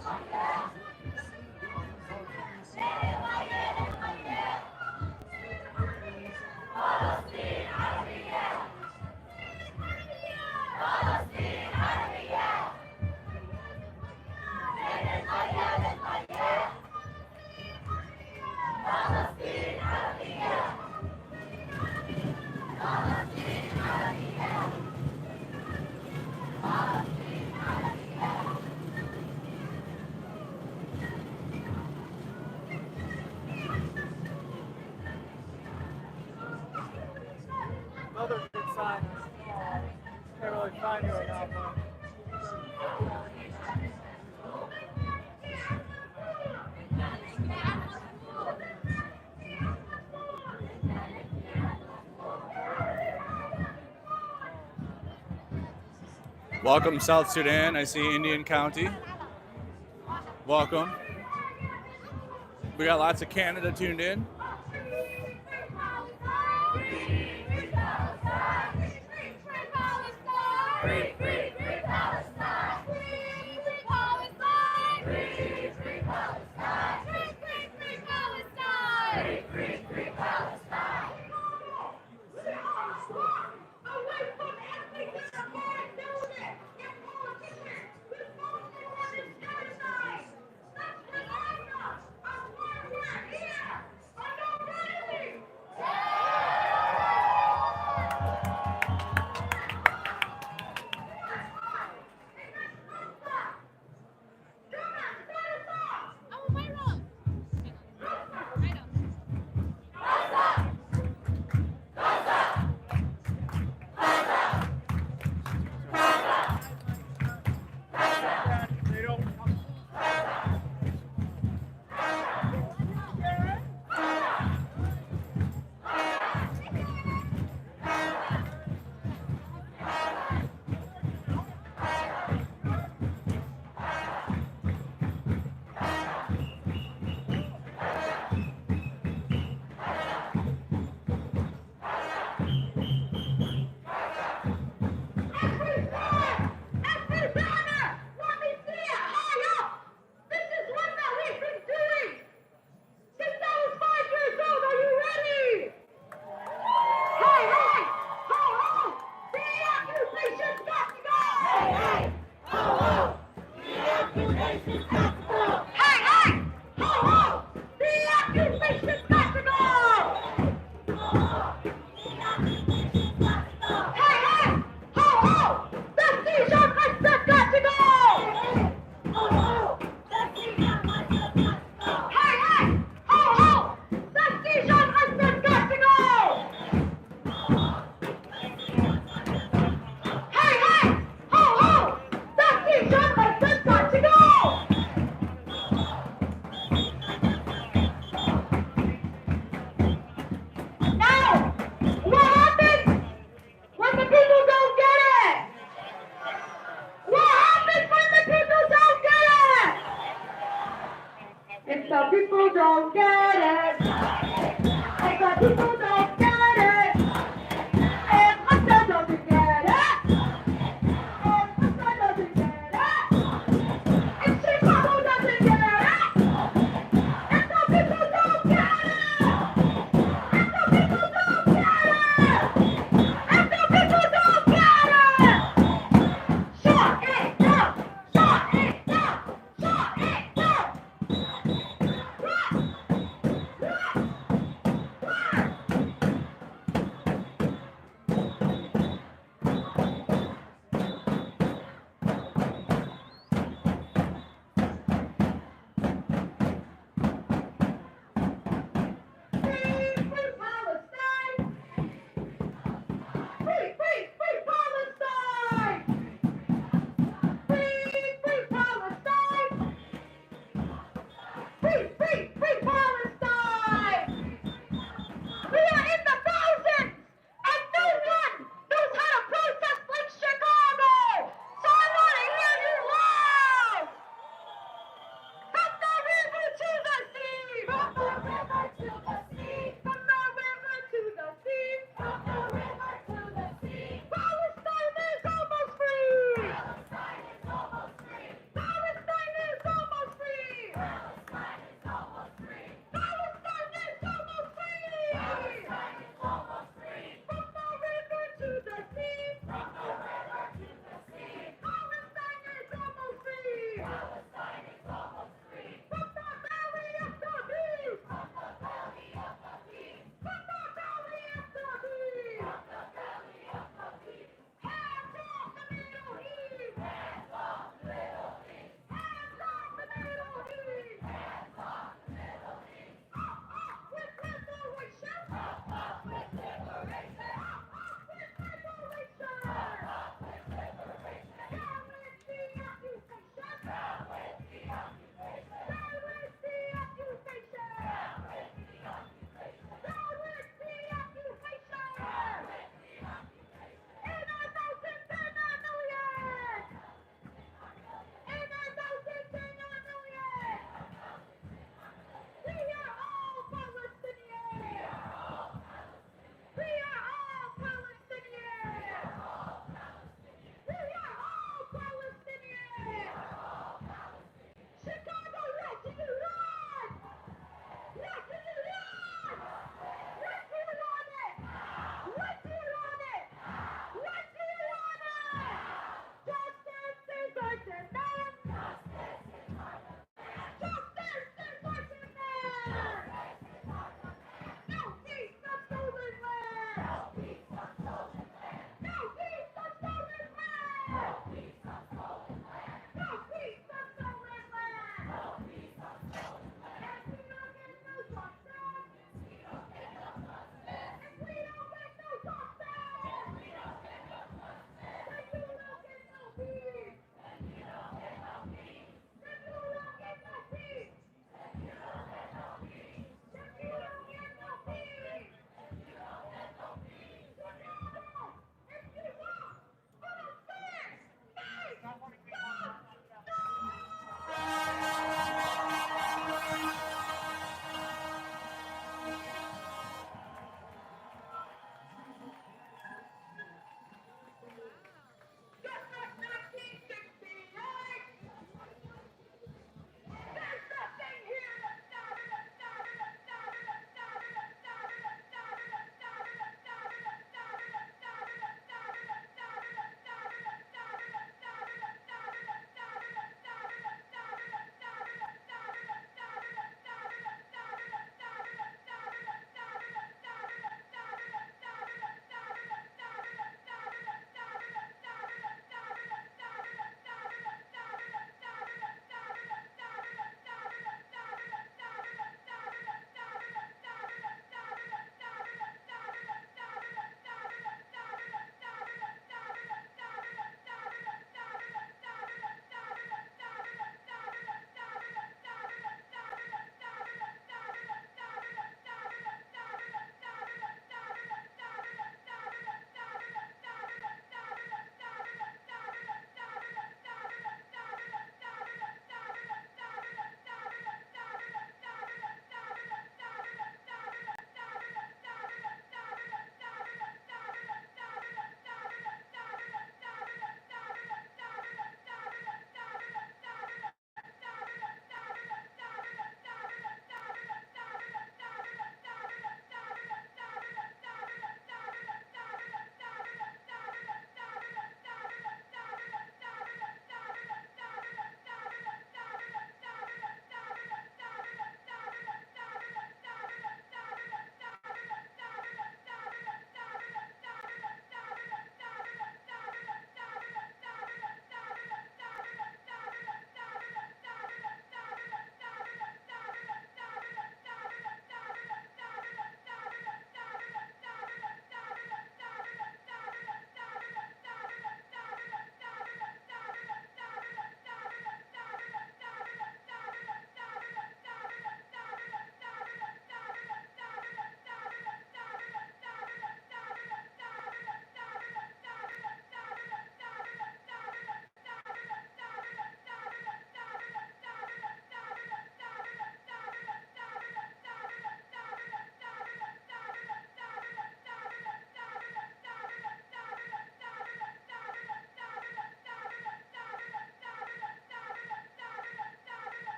Another good sign. Can't really find you right now, but. Welcome, South Sudan. I see Indian County. Welcome. We got lots of Canada tuned in.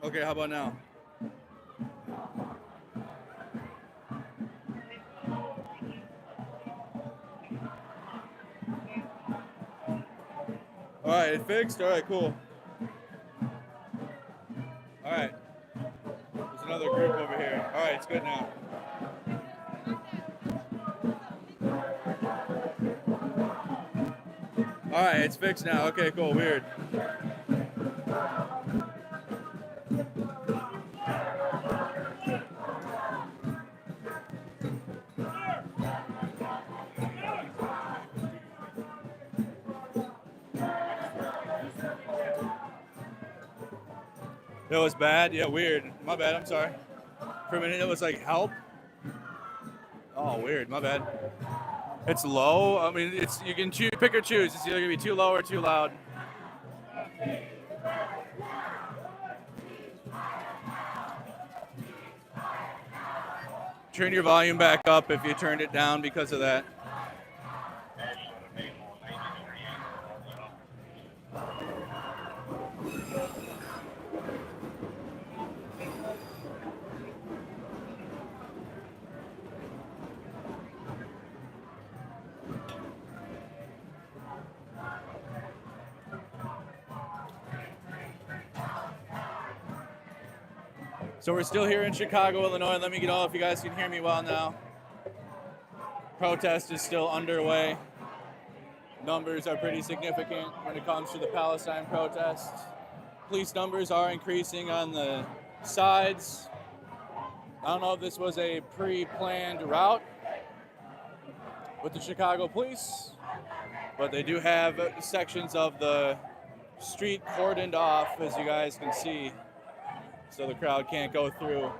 Okay, how about now? All right, it fixed? All right, cool. All right. There's another group over here. All right, it's good now. All right, it's fixed now. Okay, cool. Weird. It was bad? Yeah, weird. My bad, I'm sorry. For a minute it was like help. Oh, weird, my bad. It's low. I mean, it's you can pick or choose. It's either gonna be too low or too loud. Turn your volume back up if you turned it down because of that. So we're still here in Chicago, Illinois. Let me know if you guys can hear me well now. Protest is still underway. Numbers are pretty significant when it comes to the Palestine protests. Police numbers are increasing on the sides. I don't know if this was a pre-planned route with the Chicago police, but they do have sections of the street cordoned off, as you guys can see, so the crowd can't go through.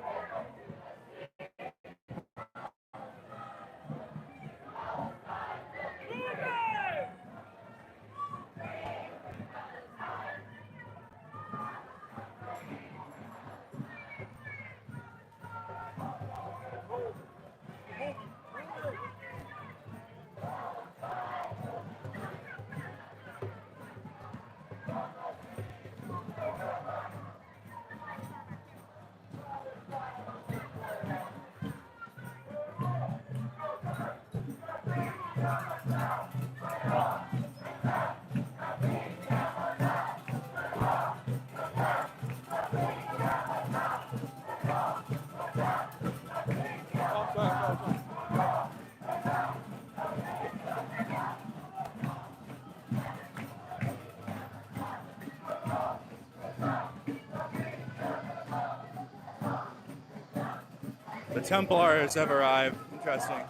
The Templars have arrived. Interesting.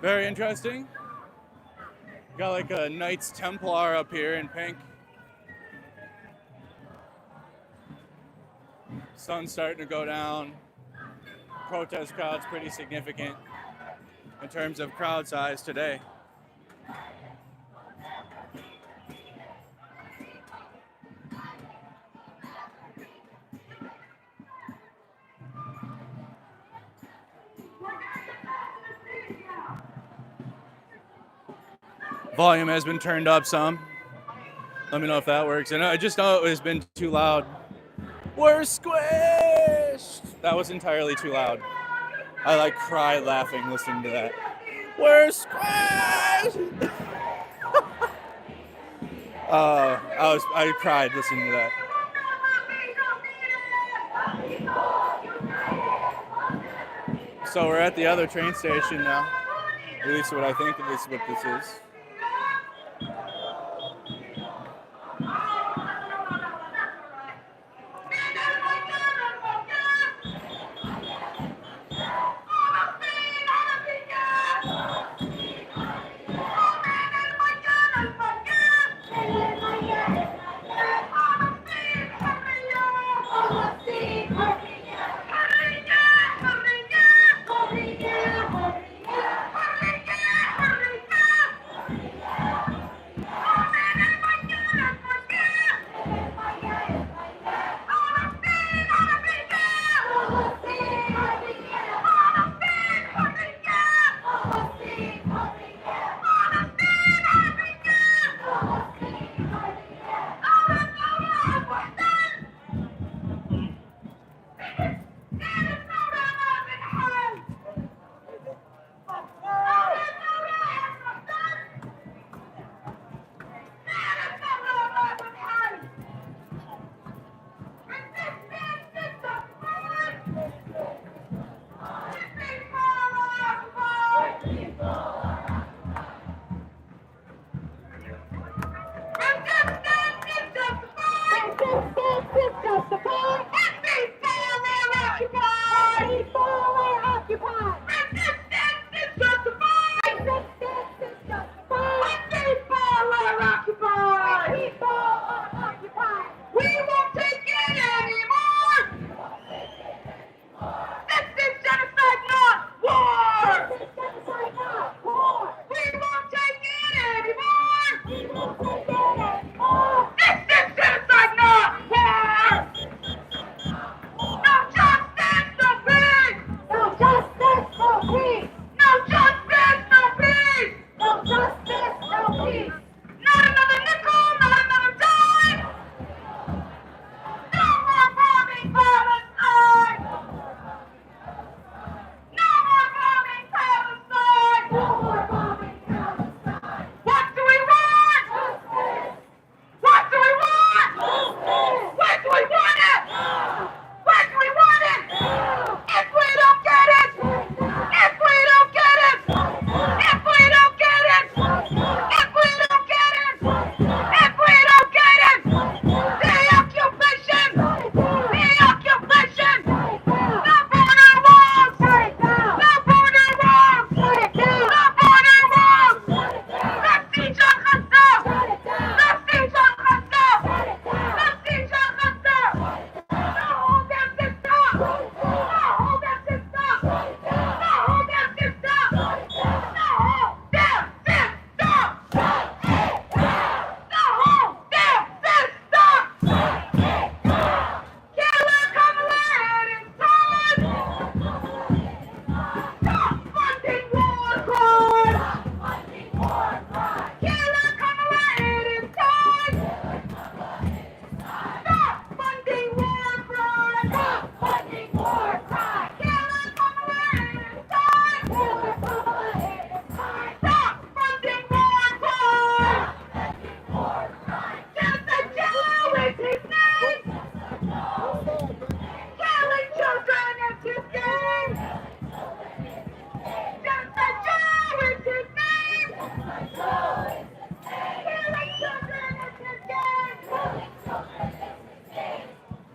Very interesting. Got like a Knights Templar up here in pink. Sun's starting to go down. Protest crowd's pretty significant in terms of crowd size today. Volume has been turned up some. Let me know if that works. And I just know it has been too loud. We're squished! That was entirely too loud. I like cried laughing listening to that. We're squished! I cried listening to that. So we're at the other train station now. At least what I think this is what this is.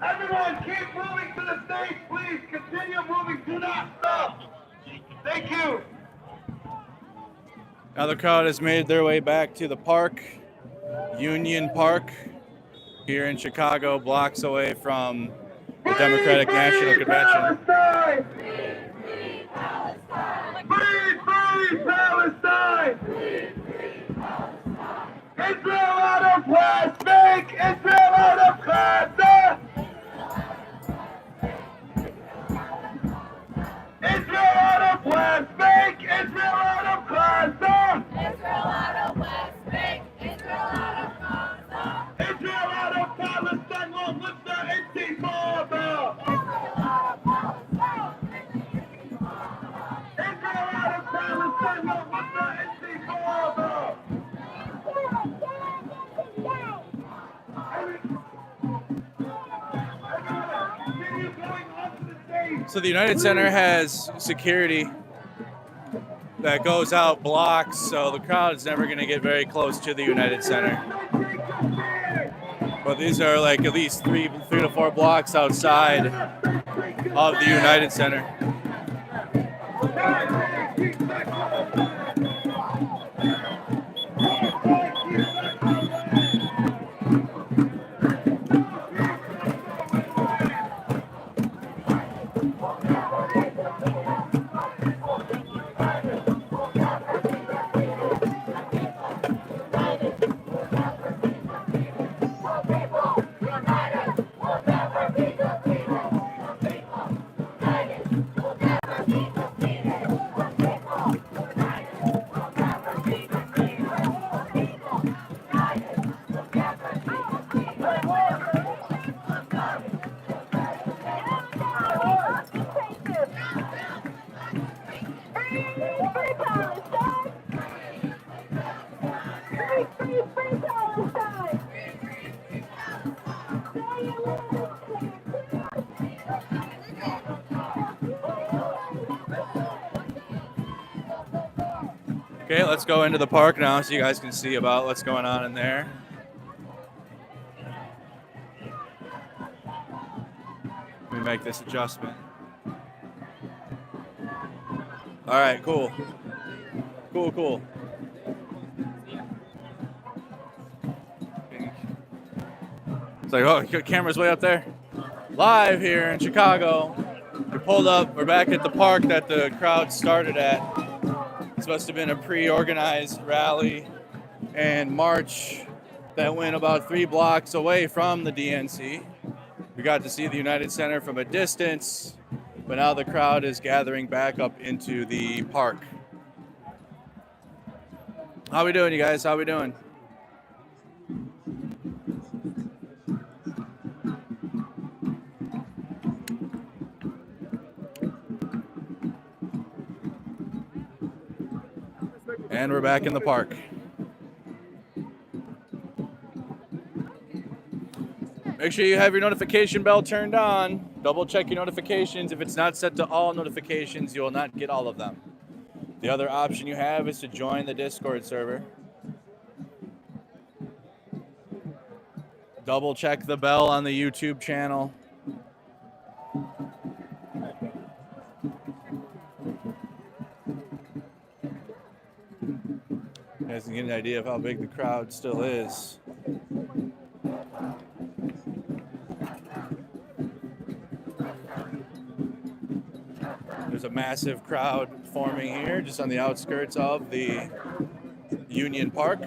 Everyone, keep moving to the stage, please. Continue moving. Do not stop. Thank you. Now the crowd has made their way back to the park, Union Park, here in Chicago, blocks away from the Democratic National Convention. Palestine! Free Palestine! Israel out of plastic! Israel out of Gaza! Israel out of plastic! Israel out of Gaza! Israel out of West Bank, Israel out of Gaza. Israel out of Palestine! Long live the Intifada! Israel out of Palestine. Israel out of Palestine! Long live the Intifada! Continue going onto the stage! So the United Center has security that goes out blocks, so the crowd is never going to get very close to the United Center. But these are like at least three to four blocks outside of the United Center. Okay, let's go into the park now so you guys can see about what's going on in there. Let me make this adjustment. All right, cool. Cool. It's like, oh, camera's way up there. Live here in Chicago. We pulled up, we're back at the park that the crowd started at. It's supposed to have been a pre-organized rally and march that went about 3 blocks away from the DNC. We got to see the United Center from a distance, but now the crowd is gathering back up into the park. How we doing, you guys? How we doing? And we're back in the park. Make sure you have your notification bell turned on. Double check your notifications. If it's not set to all notifications, you will not get all of them. The other option you have is to join the Discord server. Double check the bell on the YouTube channel. You guys can get an idea of how big the crowd still is. There's a massive crowd forming here just on the outskirts of the Union Park.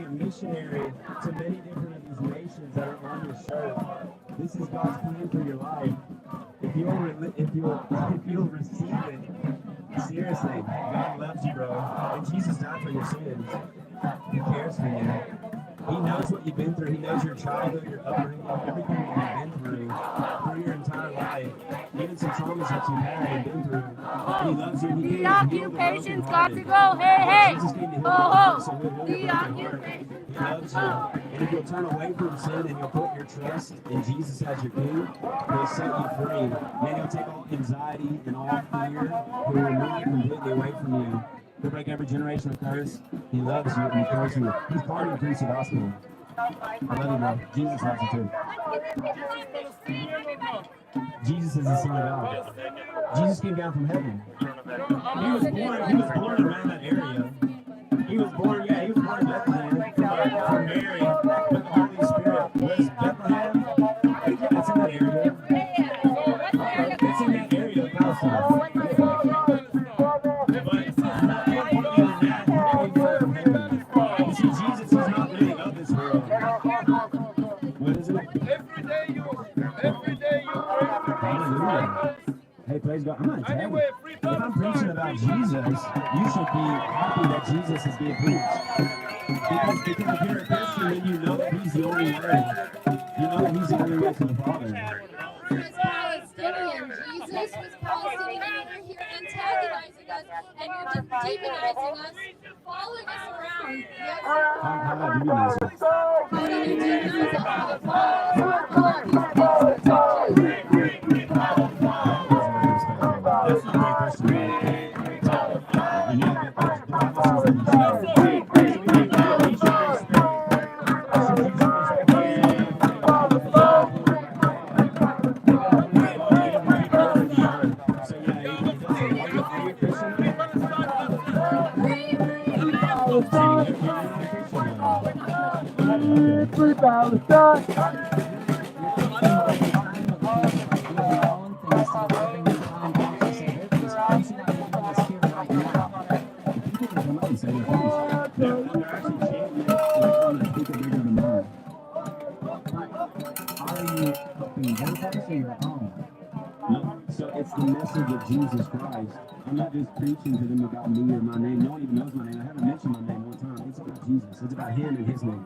Missionary to many different of these nations that are on your shirt. This is God's plan for your life. If you'll receive it, seriously, God loves you, bro. And Jesus died for your sins. He cares for you. He knows what you've been through. He knows your childhood, your upbringing, everything that you've been through your entire life. Even some traumas that you've had and been through. And he loves you. And he the occupation's got to go. Hey, hey. The occupation. He loves you. And if you'll turn away from sin and you'll put your trust in Jesus as your king, he'll set you free. Man, he'll take all anxiety and all fear. He'll remove it completely away from you. He'll break every generational curse. He loves you and he cares for you. He's called you to preach the gospel. I love you, bro. Jesus loves you too. Jesus is the Son of God. Jesus came down from heaven. He was born around that area. He was born in Bethlehem from Mary with the Holy Spirit. Was Bethlehem? That's in that area. It's in that area of Palestine. You see, Jesus is not really of this world. What is it? Every day you Hallelujah. Hey, praise God. I'm going to tell you, if I'm preaching about Jesus, you should be happy that Jesus is being preached. Because if you're a Christian, then you know that he's the only way. You know that he's the only way to the Father. Was Palestinian. Jesus was Palestinian, and you're here antagonizing us, and you're demonizing us, following us around. Yes. How about demonizing us? How do you demonize us? Following us around these things? That's not very Christian. Free Palestine! So it's the message of Jesus Christ. I'm not just preaching to them about me or my name. No one even knows my name. I haven't mentioned my name one time. It's about Jesus. It's about him and his name.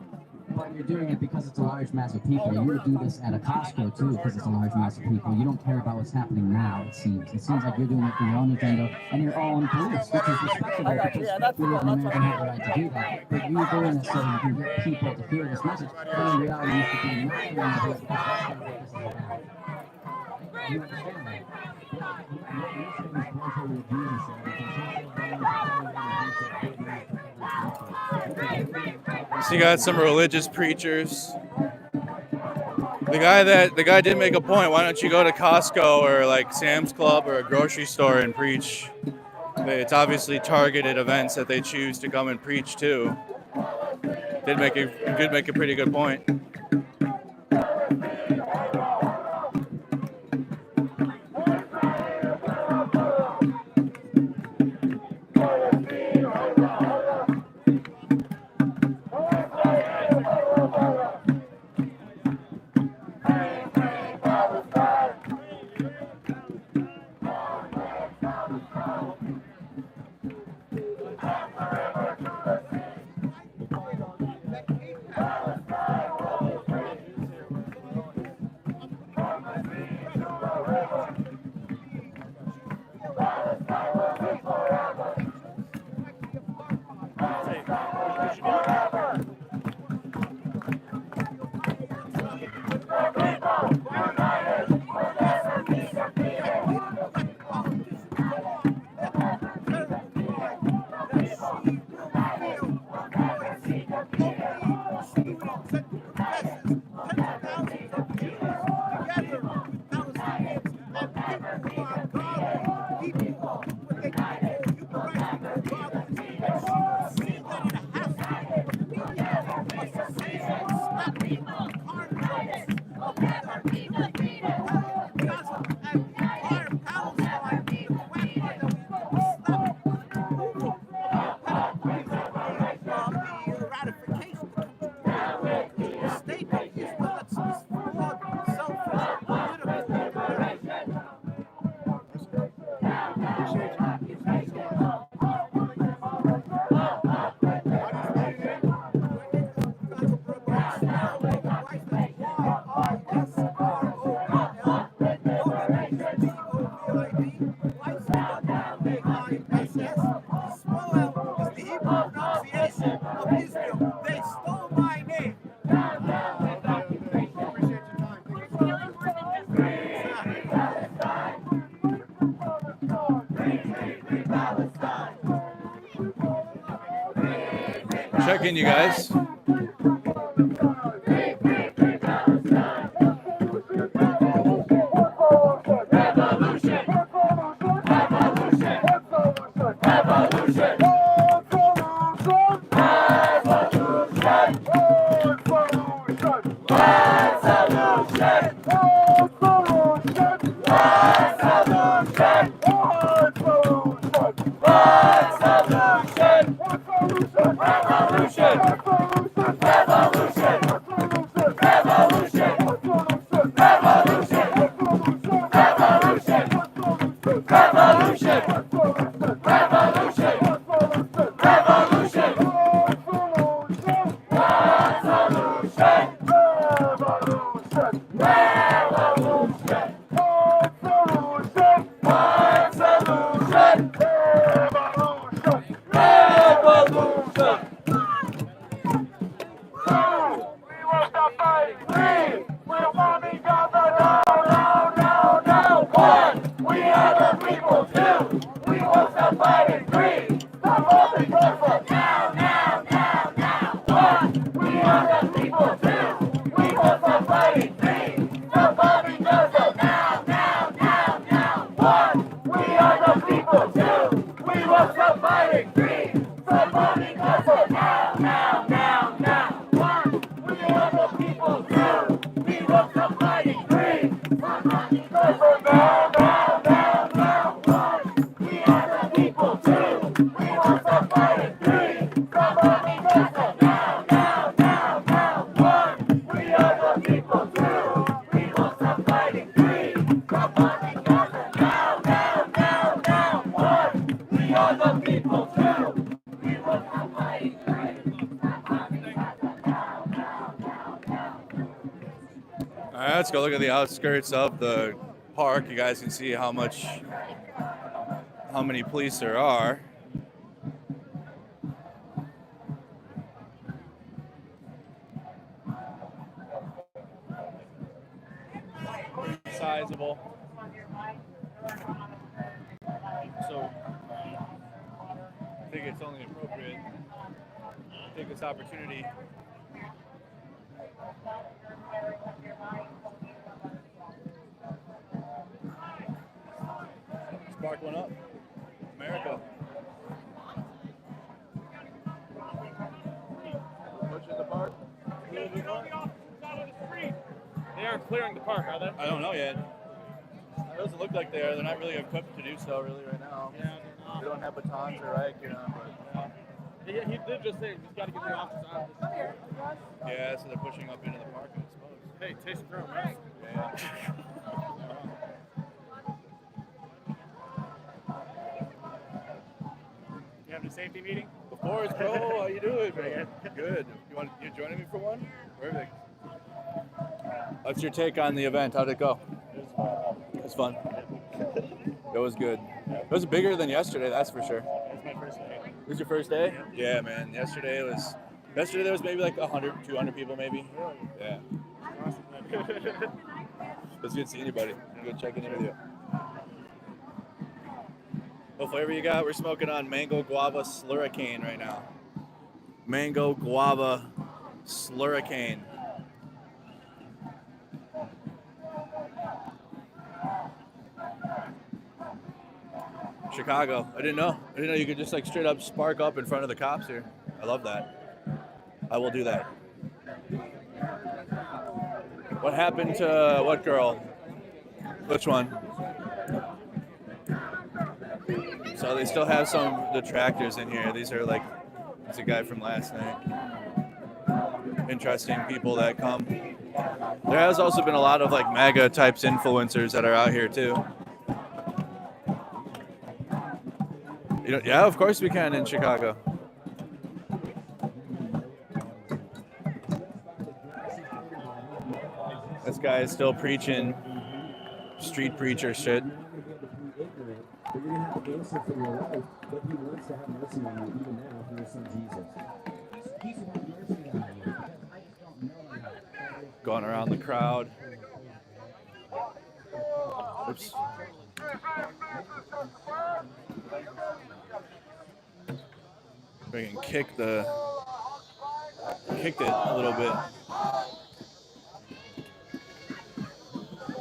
But you're doing it because it's a large mass of people. You would do this at a Costco too because it's a large mass of people. You don't care about what's happening now, it seems. It seems like you're doing it for your own agenda and your own beliefs, which is respectable because we live in America and have the right to do that. But you're doing it so you can get people to hear this message. But in reality, you should be not doing it because that's not what this is about. You understand that? So you got some religious preachers. The guy did make a point. Why don't you go to Costco or like Sam's Club or a grocery store and preach? It's obviously targeted events that they choose to come and preach to. Did make a pretty good point. They stole my name. Checking you guys. All right, let's go look at the outskirts of the park. You guys can see how many police there are. Sizable. So I think it's only appropriate to take this opportunity spark one up. America. Pushing the park. They aren't clearing the park, are they? I don't know yet. It doesn't look like they are. They're not really equipped to do so really right now. Yeah, They don't have batons or Ike, but he did just say he's got to get the officers out of this. yeah, so they're pushing up into the park, I suppose. Hey, taste the room, right? Yeah. You having a safety meeting? Of course, bro. How you doing, man? Good. You joining me for one? Perfect. What's your take on the event? How'd it go? It was fun. It was good. It was bigger than yesterday, that's for sure. It's my first day. It was your first day? Yeah, man. Yesterday there was maybe like 100, 200 people maybe. Yeah. It was good seeing you, buddy. Good checking in with you. What flavor you got? We're smoking on mango guava slurricane right now. Mango guava slurricane. Chicago. I didn't know you could just like straight up spark up in front of the cops here. I love that. I will do that. What happened to what girl? Which one? So they still have some detractors in here. These are like, it's a guy from last night. Interesting people that come. There has also been a lot of like MAGA types influencers that are out here too. Yeah, of course we can in Chicago. This guy is still preaching street preacher shit. But you're going to have to answer for your life, but he wants to have mercy on you even now through his son Jesus. He's about mercy on you because I just don't know how. Going around the crowd. Oops. We can kicked it a little bit.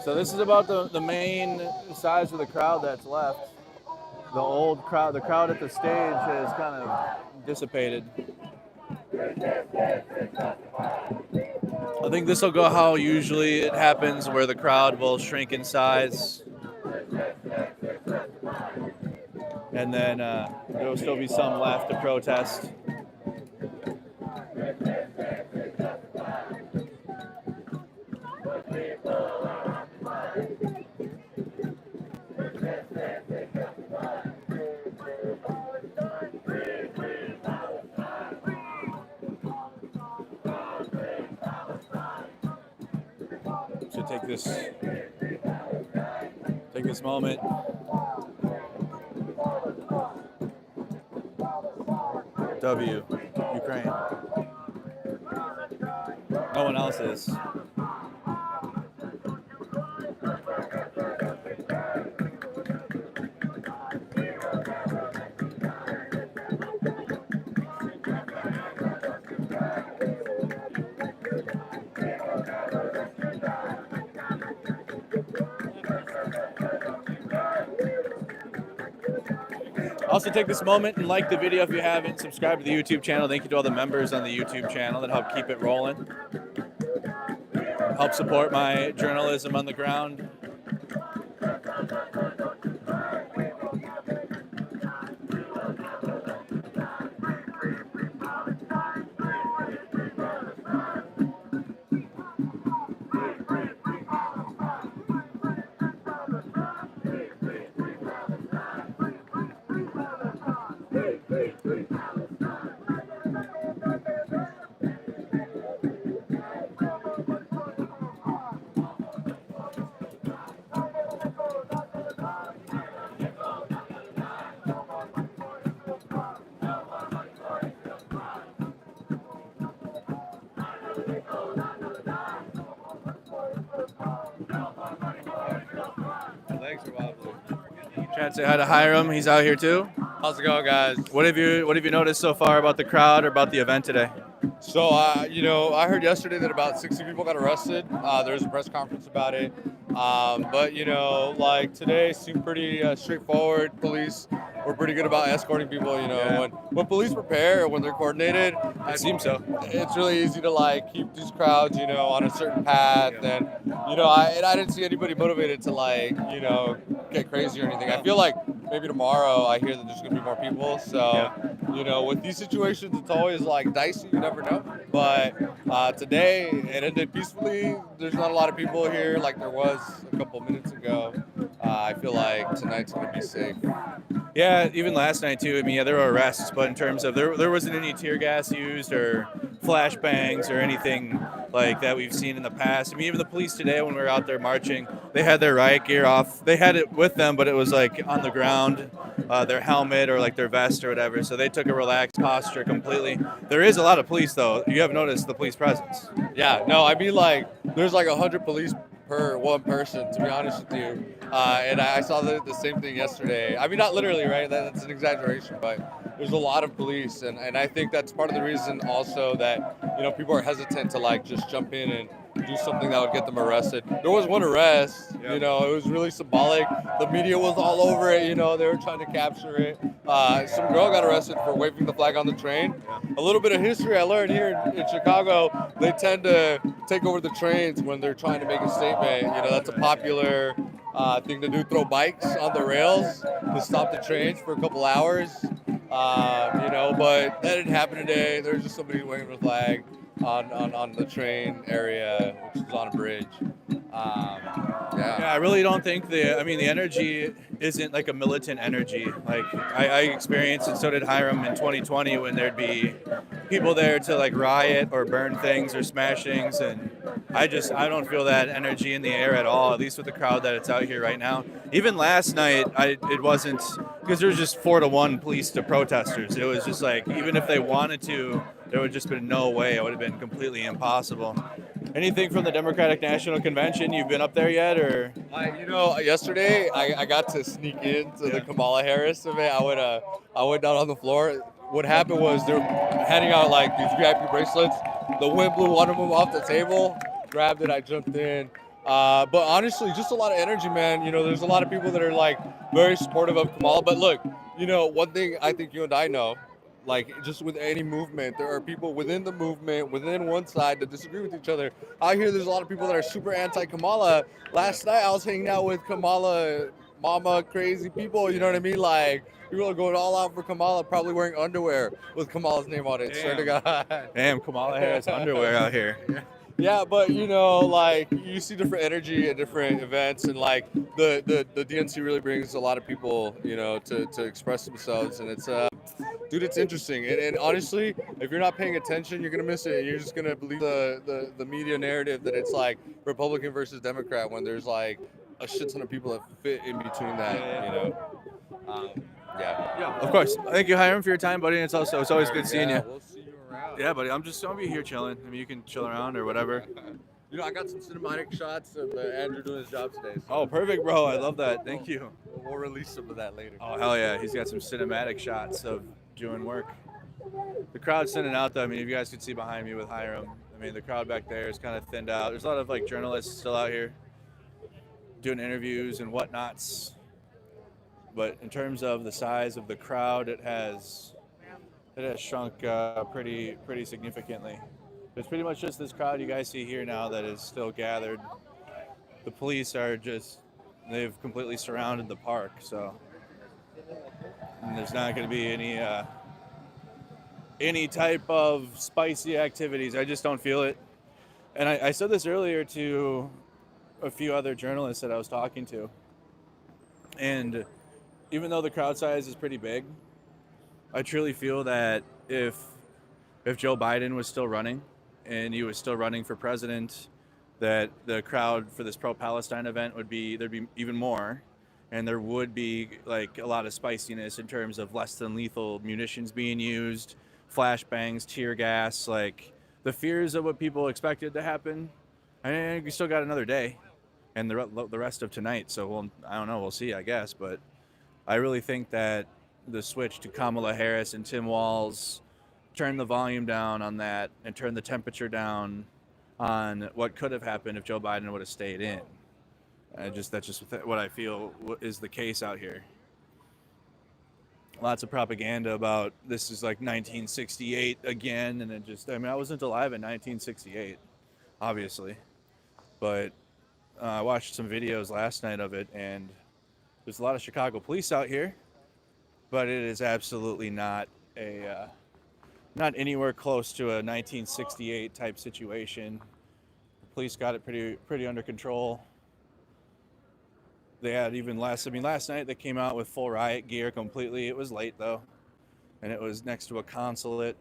So this is about the main size of the crowd that's left. The old crowd, the crowd at the stage has kind of dissipated. I think this will go how usually it happens, where the crowd will shrink in size. And then there will still be some left to protest. So take this moment. W, Ukraine. No one else is. Also, take this moment and like the video if you haven't. Subscribe to the YouTube channel. Thank you to all the members on the YouTube channel that help keep it rolling. Help support my journalism on the ground. Thanks for wobbling. Trying to say hi to Hiram. He's out here too. How's it going, guys? What have you noticed so far about the crowd or about the event today? So, I heard yesterday that about 60 people got arrested. There was a press conference about it. But, today seemed pretty straightforward. Police were pretty good about escorting people, Yeah. When police prepare, when they're coordinated, It seems so. it's really easy to, keep these crowds, on a certain path. Yeah. And, I didn't see anybody motivated to, get crazy or anything. I feel like maybe tomorrow I hear that there's going to be more people. So, with these situations, it's always, dicey. You never know. But today, it ended peacefully. There's not a lot of people here like there was a couple minutes ago. I feel like tonight's going to be safe. Yeah, even last night too. I mean, yeah, there were arrests, but in terms of there wasn't any tear gas used or flashbangs or anything like that we've seen in the past. I mean, even the police today when we were out there marching, they had their riot gear off. They had it with them, but it was on the ground, their helmet or their vest or whatever. So they took a relaxed posture completely. There is a lot of police though. You have noticed the police presence. Yeah, no, I mean there's 100 police per one person, to be honest with you. And I saw the same thing yesterday. I mean, not literally, right? That's an exaggeration, but there's a lot of police. And I think that's part of the reason also that, people are hesitant to just jump in and do something that would get them arrested. There was one arrest, Yeah. it was really symbolic. The media was all over it, they were trying to capture it. Some girl got arrested for waving the flag on the train. A little bit of history I learned here in Chicago, they tend to take over the trains when they're trying to make a statement. That's a popular thing to do, throw bikes on the rails to stop the trains for a couple hours. But that didn't happen today. There was just somebody waving the flag on the train area, which is on a bridge. Yeah, I really don't think the energy isn't like a militant energy. Like I experienced, and so did Hiram in 2020, when there'd be people there to like riot or burn things or smash things, and I don't feel that energy in the air at all. At least with the crowd that it's out here right now. Even last night, it wasn't, because there was just 4-1 police to protesters. It was just like, even if they wanted to, there would just been no way. It would have been completely impossible. Anything from the Democratic National Convention? You've been up there yet, or? Yesterday I got to sneak into the Kamala Harris event. I went down on the floor. What happened was they were handing out like these VIP bracelets. The wind blew one of them off the table, grabbed it, I jumped in. But honestly, just a lot of energy, man. There's a lot of people that are like very supportive of Kamala. But look, one thing I think you and I know, like just with any movement, there are people within the movement, within one side, that disagree with each other. Out here, there's a lot of people that are super anti-Kamala. Last night, I was hanging out with Kamala mama crazy people, you know what I mean? Like, people are going all out for Kamala, probably wearing underwear with Kamala's name on it. Swear to God. Damn, Kamala Harris underwear out here. Yeah, but like you see different energy at different events, and like the DNC really brings a lot of people, to express themselves, and it's dude, it's interesting. And honestly, if you're not paying attention, you're gonna miss it, and you're just gonna believe the media narrative that it's like Republican versus Democrat, when there's like a shit ton of people that fit in between that, Yeah, of course. Thank you, Hiram, for your time, buddy. It's always good seeing you. We'll see you around. Yeah, buddy. I'm gonna be here chilling. I mean, you can chill around or whatever. I got some cinematic shots of Andrew doing his job today. So Oh, perfect, bro. I love that. Thank you. we'll release some of that later. Oh, hell yeah. He's got some cinematic shots of doing work. The crowd's thinning out, though. I mean, if you guys could see behind me with Hiram, I mean, the crowd back there is kind of thinned out. There's a lot of like journalists still out here doing interviews and whatnots. But in terms of the size of the crowd, it has shrunk pretty significantly. It's pretty much just this crowd you guys see here now that is still gathered. The police they've completely surrounded the park, so and there's not going to be any type of spicy activities. I just don't feel it. And I said this earlier to a few other journalists that I was talking to, and even though the crowd size is pretty big, I truly feel that if Joe Biden was still running and he was still running for president, that the crowd for this pro-Palestine event there'd be even more, and there would be like a lot of spiciness in terms of less than lethal munitions being used, flashbangs, tear gas, like the fears of what people expected to happen. I think we still got another day and the rest of tonight, so I don't know, we'll see, I guess, but I really think that the switch to Kamala Harris and Tim Walz turn the volume down on that and turn the temperature down on what could have happened if Joe Biden would have stayed in. That's just what I feel is the case out here. Lots of propaganda about this is like 1968 again, and I wasn't alive in 1968, obviously, but I watched some videos last night of it, and there's a lot of Chicago police out here, but it is absolutely not anywhere close to a 1968 type situation. The police got it pretty under control. They had last night they came out with full riot gear completely. It was late though, and it was next to a consulate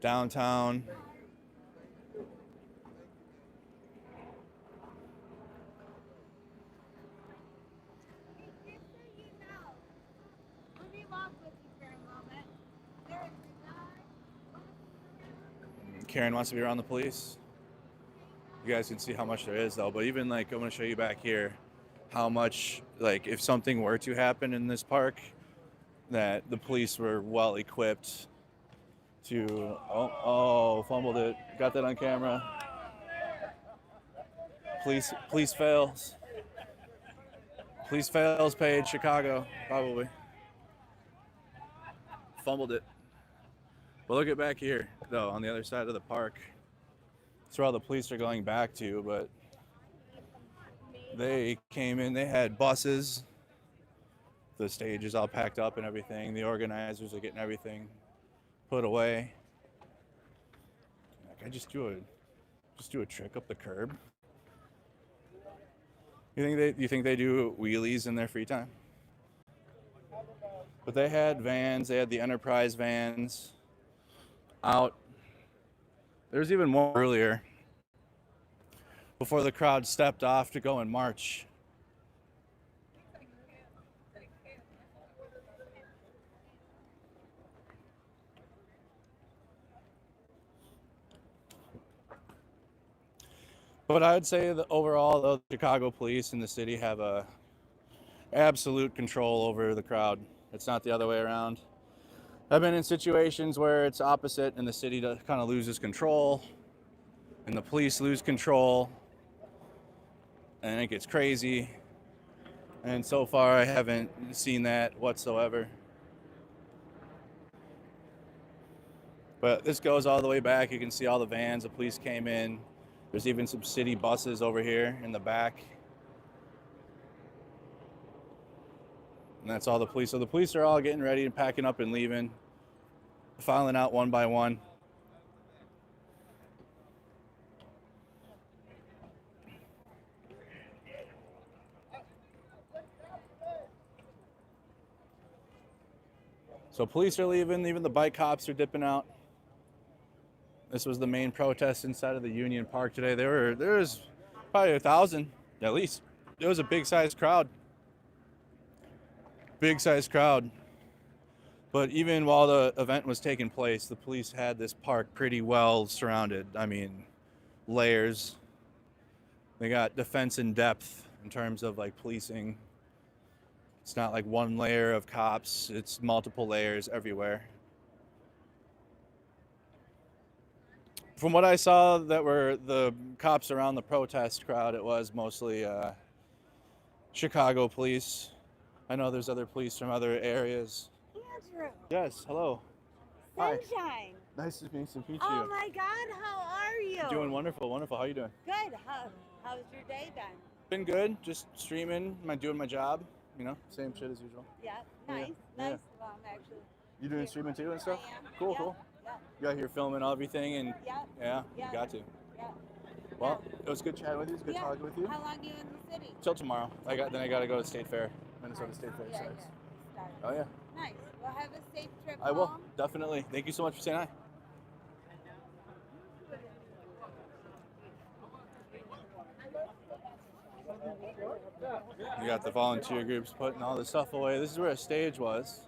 downtown. Karen wants to be around the police. You guys can see how much there is though, but even like I'm going to show you back here how much, like if something were to happen in this park, that the police were well equipped to fumbled it. Got that on camera. Police fails. Police fails page, Chicago, probably. Fumbled it. But look at back here, though, on the other side of the park. That's where all the police are going back to, but they came in, they had buses. The stage is all packed up and everything. The organizers are getting everything put away. Like, I just do a trick up the curb. You think they do wheelies in their free time? But they had vans. They had the Enterprise vans out. There's even more earlier, before the crowd stepped off to go and march. But I would say that overall, though, the Chicago police and the city have a absolute control over the crowd. It's not the other way around. I've been in situations where it's opposite and the city kind of loses control and the police lose control and it gets crazy. And so far, I haven't seen that whatsoever. But this goes all the way back. You can see all the vans. The police came in. There's even some city buses over here in the back. And that's all the police. So the police are all getting ready and packing up and leaving, filing out one by one. So police are leaving, even the bike cops are dipping out. This was the main protest inside of the Union Park today. There was probably 1,000 at least. It was a big sized crowd. Big sized crowd. But even while the event was taking place, the police had this park pretty well surrounded. I mean, layers. They got defense in depth in terms of like policing. It's not like one layer of cops, it's multiple layers everywhere. From what I saw that were the cops around the protest crowd, it was mostly Chicago police. I know there's other police from other areas. Andrew. Yes, hello. Sunshine. Hi. Nice to meet you. Oh my God, how are you? Doing wonderful, wonderful. How are you doing? Good. How's your day been? Been good, just streaming, doing my job, same shit as usual. Yeah, nice. Well, I'm actually. You doing streaming too and stuff? I am. Cool, yeah. cool. Yeah. You out here filming everything and Yeah. you got to. Yeah. Well, it was good chatting with you. It's good talking with you. How long are you in the city? Till tomorrow. I got to go to State Fair, Minnesota State Fair. Yeah. Oh yeah. Nice. Well, have a safe trip I will, home. definitely. Thank you so much for saying hi. You got the volunteer groups putting all the stuff away. This is where a stage was.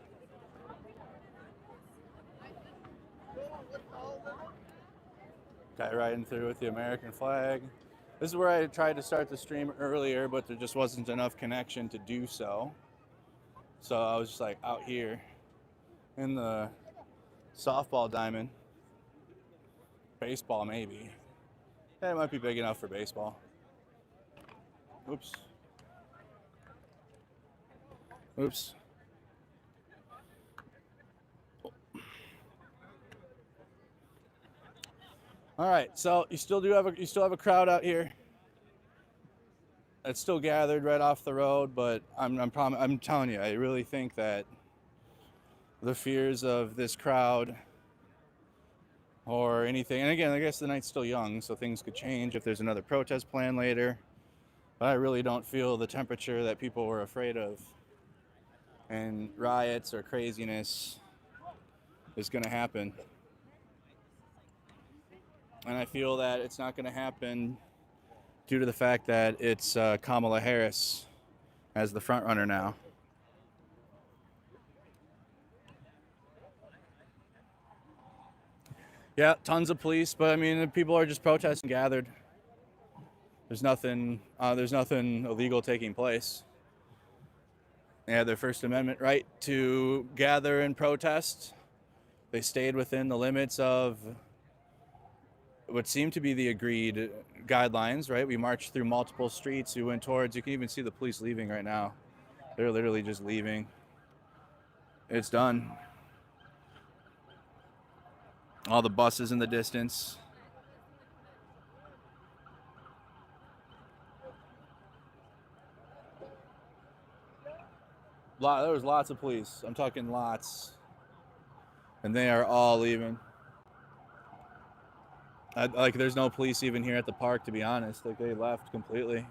Guy riding through with the American flag. This is where I tried to start the stream earlier, but there just wasn't enough connection to do so. So I was just like out here in the softball diamond. Baseball, maybe. Yeah, it might be big enough for baseball. Oops. Oops. All right, so you still have a crowd out here. It's still gathered right off the road, but I'm telling you, I really think that the fears of this crowd or anything, and again, I guess the night's still young, so things could change if there's another protest plan later. But I really don't feel the temperature that people were afraid of. And riots or craziness is going to happen. And I feel that it's not going to happen due to the fact that it's Kamala Harris as the front runner now. Yeah, tons of police, but I mean, people are just protesting, gathered. There's nothing illegal taking place. They had their First Amendment right to gather and protest. They stayed within the limits of what seemed to be the agreed guidelines, right? We marched through multiple streets. We went towards, you can even see the police leaving right now. They're literally just leaving. It's done. All the buses in the distance. There was lots of police. I'm talking lots. And they are all leaving. There's no police even here at the park, to be honest. Like, they left completely.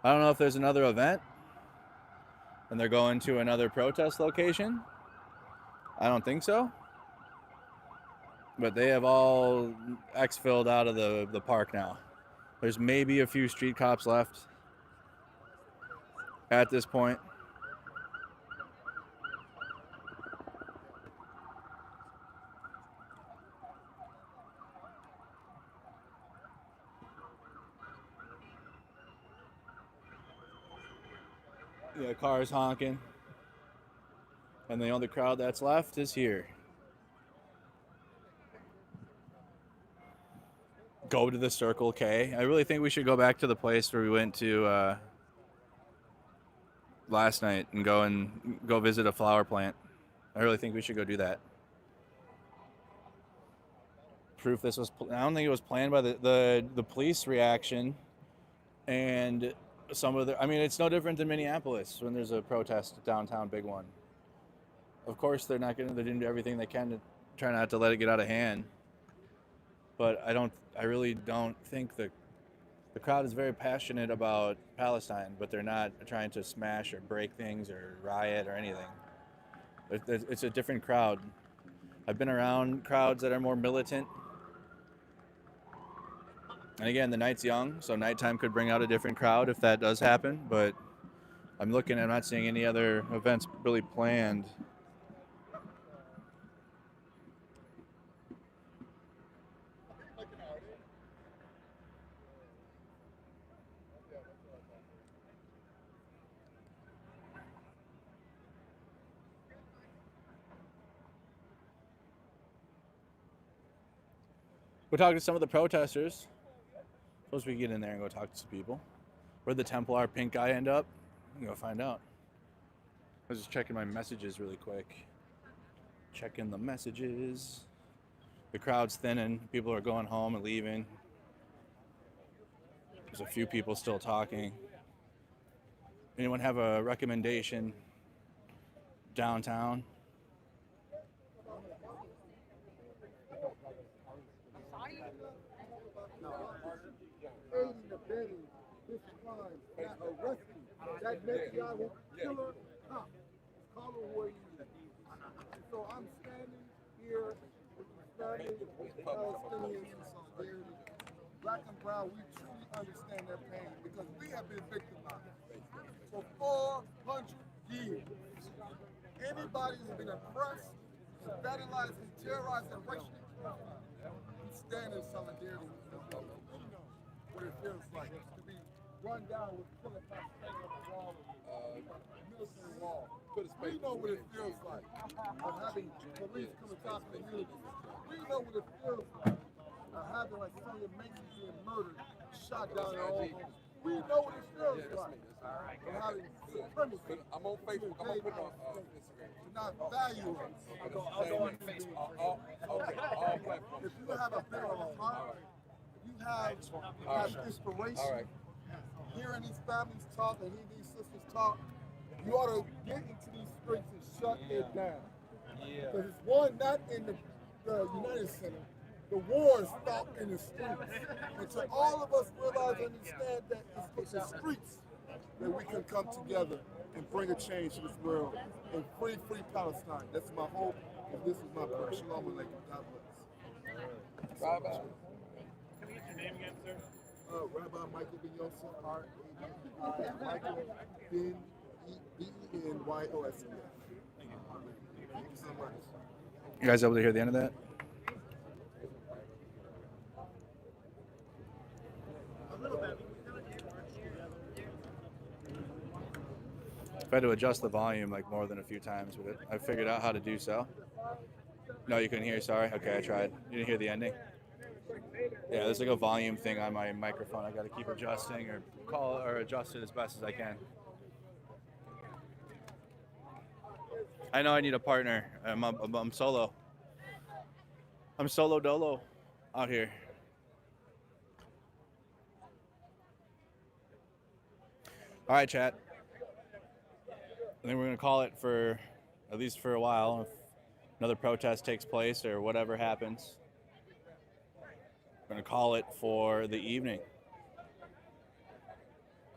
I don't know if there's another event and they're going to another protest location. I don't think so. But they have all exfilled out of the park now. There's maybe a few street cops left at this point. Yeah, cars honking. And the only crowd that's left is here. Go to the Circle K. I really think we should go back to the place where we went to last night and go visit a flower plant. I really think we should go do that. Proof this was. I don't think it was planned by the police reaction, and some of the. I mean, it's no different than Minneapolis when there's a protest downtown, big one. Of course, they're not going to. They're doing everything they can to try not to let it get out of hand. But I really don't think the crowd is very passionate about Palestine, but they're not trying to smash or break things or riot or anything. It's a different crowd. I've been around crowds that are more militant. And again, the night's young, so nighttime could bring out a different crowd if that does happen. But I'm not seeing any other events really planned. We're talking to some of the protesters. Suppose we get in there and go talk to some people. Where'd the Templar pink guy end up? I'm gonna go find out. I was just checking my messages really quick. Checking the messages. The crowd's thinning. People are going home and leaving. There's a few people still talking. Anyone have a recommendation downtown? That next guy will kill her, call her where you is. So I'm standing here with the family of Palestinians in solidarity. Black and brown, we truly understand their pain because we have been victimized for 400 years. Anybody who's been oppressed, vandalized, and terrorized and racially profiled, we stand in solidarity with them. We know what it feels like to be run down with killer cops standing on the wall of the military wall. We know what it feels like of having police come and talk to the community. We know what it feels like of having like Sonia Mason being murdered, shot down in our own home. We know what it feels like of having supremacy. I'm on Facebook. I'm on Instagram. To not value us. I'll go on Facebook. If you have a bit of a heart, you have inspiration. Hearing these families talk and hearing these sisters talk, you ought to get into these streets and shut it down. Because it's one, not in the United Center. The war is fought in the streets. And to all of us realize and understand that it's the streets that we can come together and bring a change to this world and free Palestine. That's my hope, and this is my prayer. Shalom Aleichem. God bless. Rabbi. Can we get your name again, sir? Rabbi Michael Ben Yosef, R-A-B-I, Michael Ben B-E-N-Y-O-S-E-F. Thank you so much. You guys able to hear the end of that? I've had to adjust the volume like more than a few times, but I figured out how to do so. No, you couldn't hear, sorry. Okay, I tried. You didn't hear the ending? Yeah, there's like a volume thing on my microphone. I got to keep adjusting or adjust it as best as I can. I know I need a partner. I'm solo. I'm solo dolo out here. All right, chat. I think we're going to call it for at least for a while. If another protest takes place or whatever happens, we're going to call it for the evening.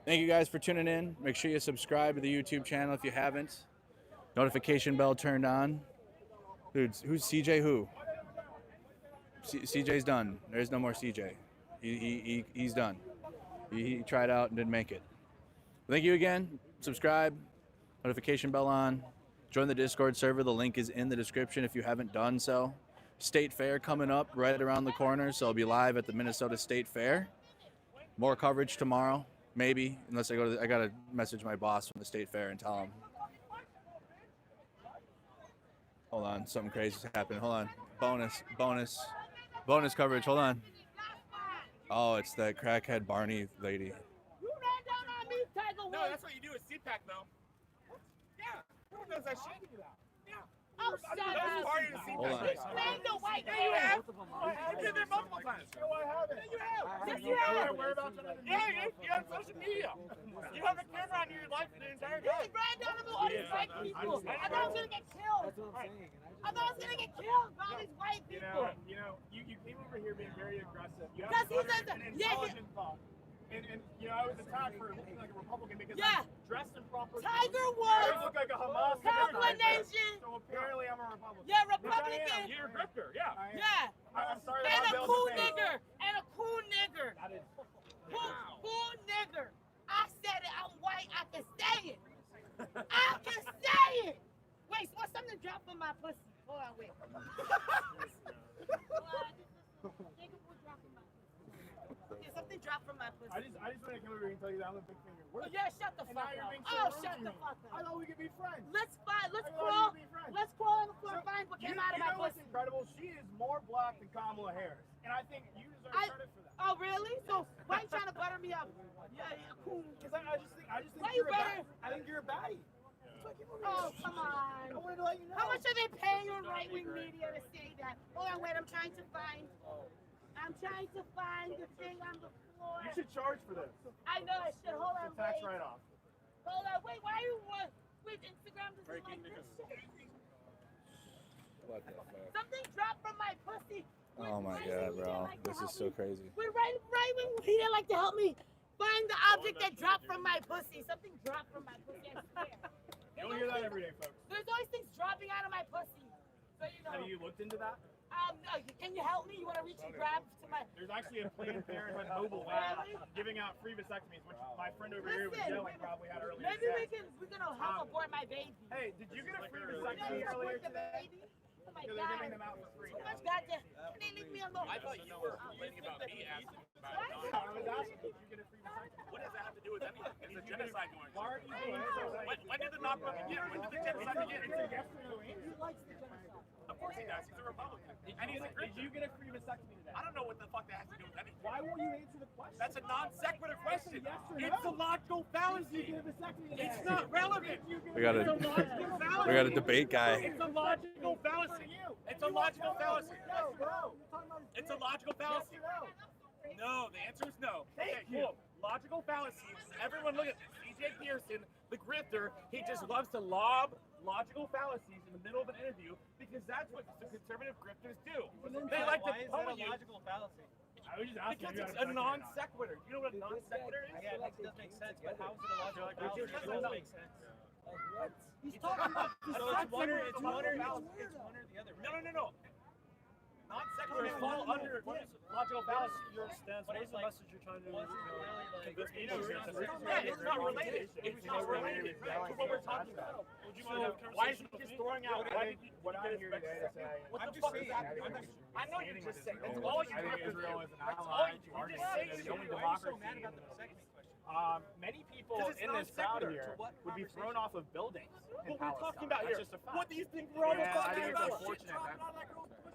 Thank you guys for tuning in. Make sure you subscribe to the YouTube channel if you haven't. Notification bell turned on. Dude, who's CJ? Who? CJ's done. There's no more CJ. He's done. He tried out and didn't make it. Thank you again. Subscribe. Notification bell on. Join the Discord server. The link is in the description if you haven't done so. State Fair coming up right around the corner, so I'll be live at the Minnesota State Fair. More coverage tomorrow, maybe, unless I gotta message my boss from the State Fair and tell him. Hold on, something crazy's happening. Hold on. Bonus coverage. Hold on. Oh, it's that crackhead Barney lady. You ran down on me, Tiger Woods. No, that's what you do with CPAC, though. Yeah, who knows that shit? Yeah. Oh, shut up. Party to CPAC. Hold on. Explain the white Yeah, you have. man. I've been there multiple times. No, I haven't. Yeah, you have. Yes, you have. Yeah, you're on social media. You have a camera on your life the entire You time. ran down on all these white people. I thought I was gonna get killed. That's what I'm saying. I thought I was gonna get killed by all these white people. You came over here being very aggressive. You Because have he says an that- intelligent thought. And I was attacked for looking like a Republican because Yeah. I'm dressed in proper Tiger I Woods. look like a Hamas Combination. So apparently I'm a Republican. Yeah, Which I am. Republican. You're a grifter, yeah. Yeah. I'm sorry And that a I'm cool built to pay. nigger. And a cool nigger. That is Cool nigger. I said it. I'm white. I can say it. I can say it. Wait, so what's something drop from my pussy? Hold on, wait. Yeah, something dropped from my pussy. I just want to come over here and tell you that I'm a big fan of your Oh, work. yeah, shut the And fuck now you're up. being so Oh, rude shut to the me. fuck I up. thought we could be friends. Let's fight. Let's I thought crawl. we could be friends. Let's crawl on the floor and find what came out of my You know what's pussy. incredible? She is more black than Kamala Harris. And I think you deserve credit for that. Oh, really? So why are you trying to butter me up? Yeah, cool. Because I just think Why you're you a better? baddie. I think you're a baddie. Oh, come I on. wanted to let you know. How much are they paying your right-wing media to say that? Hold on, wait. I'm trying to find the thing on the floor. You should charge for this. I know I should. Hold on, It's a tax wait. write-off. Hold on, wait. Why are you wait? Instagram doesn't like this shit. What the fuck? Something dropped from my pussy. Oh my god, bro. This is so crazy. With right-wing media like to help me find the object that dropped from my pussy. Something dropped from my pussy. I swear. You don't hear that every day, folks. There's always things dropping out of my pussy. So you know. Have you looked into that? Can you help me? You want to reach and grab to my? There's actually a Planned Parenthood mobile van giving out free vasectomies, which my friend over here was yelling probably had earlier Maybe today. we're gonna help abort my baby. Hey, did you get a free Can vasectomy you earlier abort the today? baby? Oh my Because they're giving god. them out for free. Too much goddamn. Can they leave me alone? I thought you were complaining about me asking about it. I was asking, did you get a free vasectomy? What does that have to do with anything? It's a genocide going on. Why aren't you doing it? When did the knockback begin? When did the genocide begin? It's a yes or no answer. He likes the genocide. Of course he does. He's a Republican. And he's a Christian. Did you get a free vasectomy today? I don't know what the fuck that has to do with anything. Why won't you answer the question? That's a non sequitur question. Yes or no? It's a logical fallacy. It's not relevant. We got It's a logical fallacy. We got a debate guy. It's a logical fallacy. It's a logical fallacy. It's a logical fallacy. No, the answer is no. Okay, cool. Logical fallacy. Everyone look at this. CJ Pearson, the grifter, he just loves to lob logical fallacies in the middle of an interview because that's what the conservative grifters do. They like to pummel you. fallacy? I was just asking because it's a non sequitur. You know what a non sequitur is? Yeah, it does make sense, but how is it a logical fallacy? It doesn't make sense. He's talking about. So it's one or the other. Right? No. Non sequiturs fall under logical fallacy. What is the message you're trying to convince people? Yeah, it's not related. It's not related to what we're talking about. So why is he just throwing out? What I'm here today to say? What the fuck is that? I know you're just saying. That's all you do. Israel is an That's all ally you to do. our You nation. just say It's the shit. only Why are you so democracy mad in about the the world. vasectomy question? Many people 'Cause it's in this crowd non-sequitur here to what would be conversation? thrown off of buildings. What in we're talking Palestine. about That's here. just a fact. What do you think we're all And I talking think it's about? unfortunate that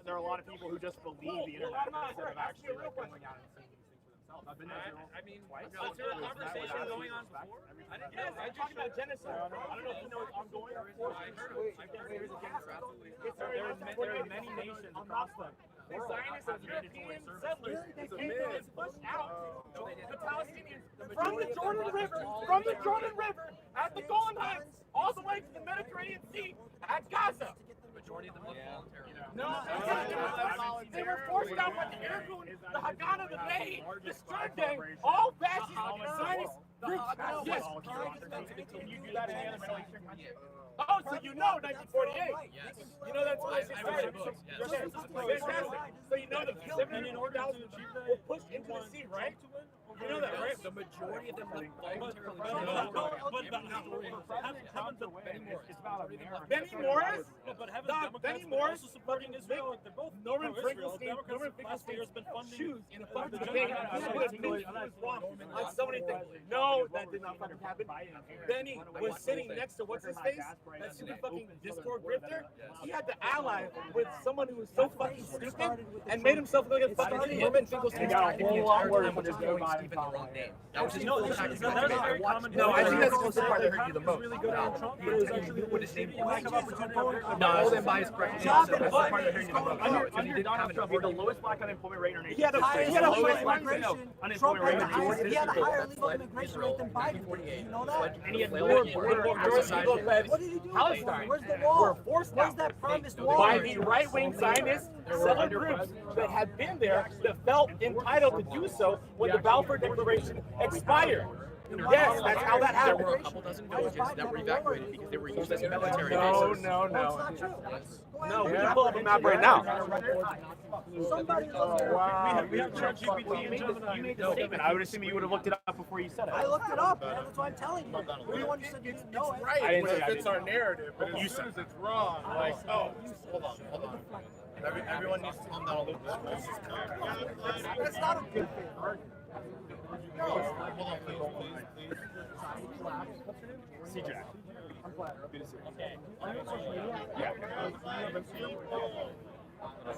there are a lot of people who just believe the internet instead of actually like going out and seeing these things for themselves. I've been there I mean, twice. was there a It was conversation met with going on absolute before? respect. I didn't Yes, know. I'm talking about genocide. I don't know if you know it's ongoing. I heard there is a genocide. There are many nations across the world. Zionists and European settlers, they came and pushed out the the Palestinians from the Jordan River, at the Golan Heights, all the way to the Mediterranean Sea at Gaza. Majority of them voluntarily. No, they were forced out by the Irgun, the Haganah, the Bey, the Stern, all fascist Zionist groups. Yes. Can you do that in the other Middle Eastern countries? Oh, so you know 1948? Yes. You know that's why I started. Yes. Fantastic. So you know the 700,000 were pushed into the sea, right? You know that, right? The majority of them left voluntarily. Benny Morris? Benny Morris is supporting Israel. They're both Norman Finkelstein. Norman Finkelstein has been funding shoes in front of the debate. On so many things. No, that did not fucking happen. Benny was sitting next to what's his face? That super fucking Discord grifter. He had to ally with someone who was so fucking stupid and made himself look like a fucking Norman Finkelstein. Got a whole lot worse when it's going Stephen the wrong name. That was his whole tactic. No, I think that's the part that hurt you the most. What his name was. No, then by his correct. That's the part that hurt you the most. He didn't have the lowest black unemployment rate in our nation. He had a lowest unemployment rate. He had a higher legal immigration rate than Biden. You know that? And he had more What did he do? Where's the wall? Where's that promised wall? By the right-wing Zionists, seven groups that had been there that felt entitled to do so when the Balfour Declaration expired. Yes, that's how that happened. There were a couple dozen villages that were evacuated because they were used as military No, bases. no. No, we can pull up a map right now. Somebody We have ChatGPT. You made the statement. I would assume you would have looked it up before you said it. I looked it up, man. That's what I'm telling you. You're the one who said you didn't know it. Right, I didn't when say it I fits didn't. our narrative, but You as said soon as it's wrong, like, oh, hold on. Everyone needs to calm down a little bit. That's not a good thing. Hold on, please. C-Jack.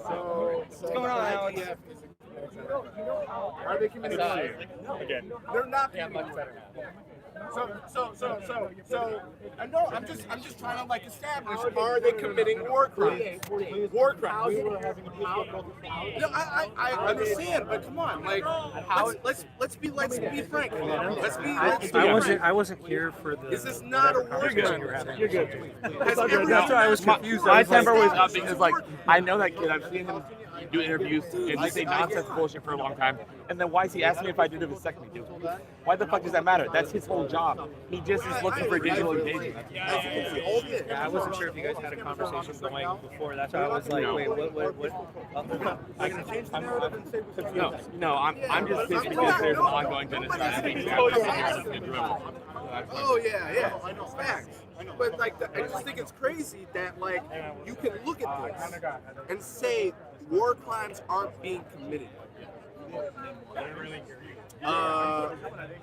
So what's going on, Alex? Are they committing suicide? Again. They're not getting much better. So I know I'm just trying to like establish, are they committing war crimes? War crimes. No, I understand, but come on, like let's be frank. I wasn't here for the. This is not a war crime. You're good. That's why I was confused. My temper was up because, like, I know that kid. I've seen him do interviews and just say nonsense bullshit for a long time. And then why is he asking me if I did a vasectomy? Why the fuck does that matter? That's his whole job. He just is looking for digital engagement. Yeah, I wasn't sure if you guys had a conversation going before. That's why I was like, wait, what? No, I'm just pissed because there's an ongoing genocide. Oh yeah, facts. But like, I just think it's crazy that like you can look at this and say war crimes aren't being committed.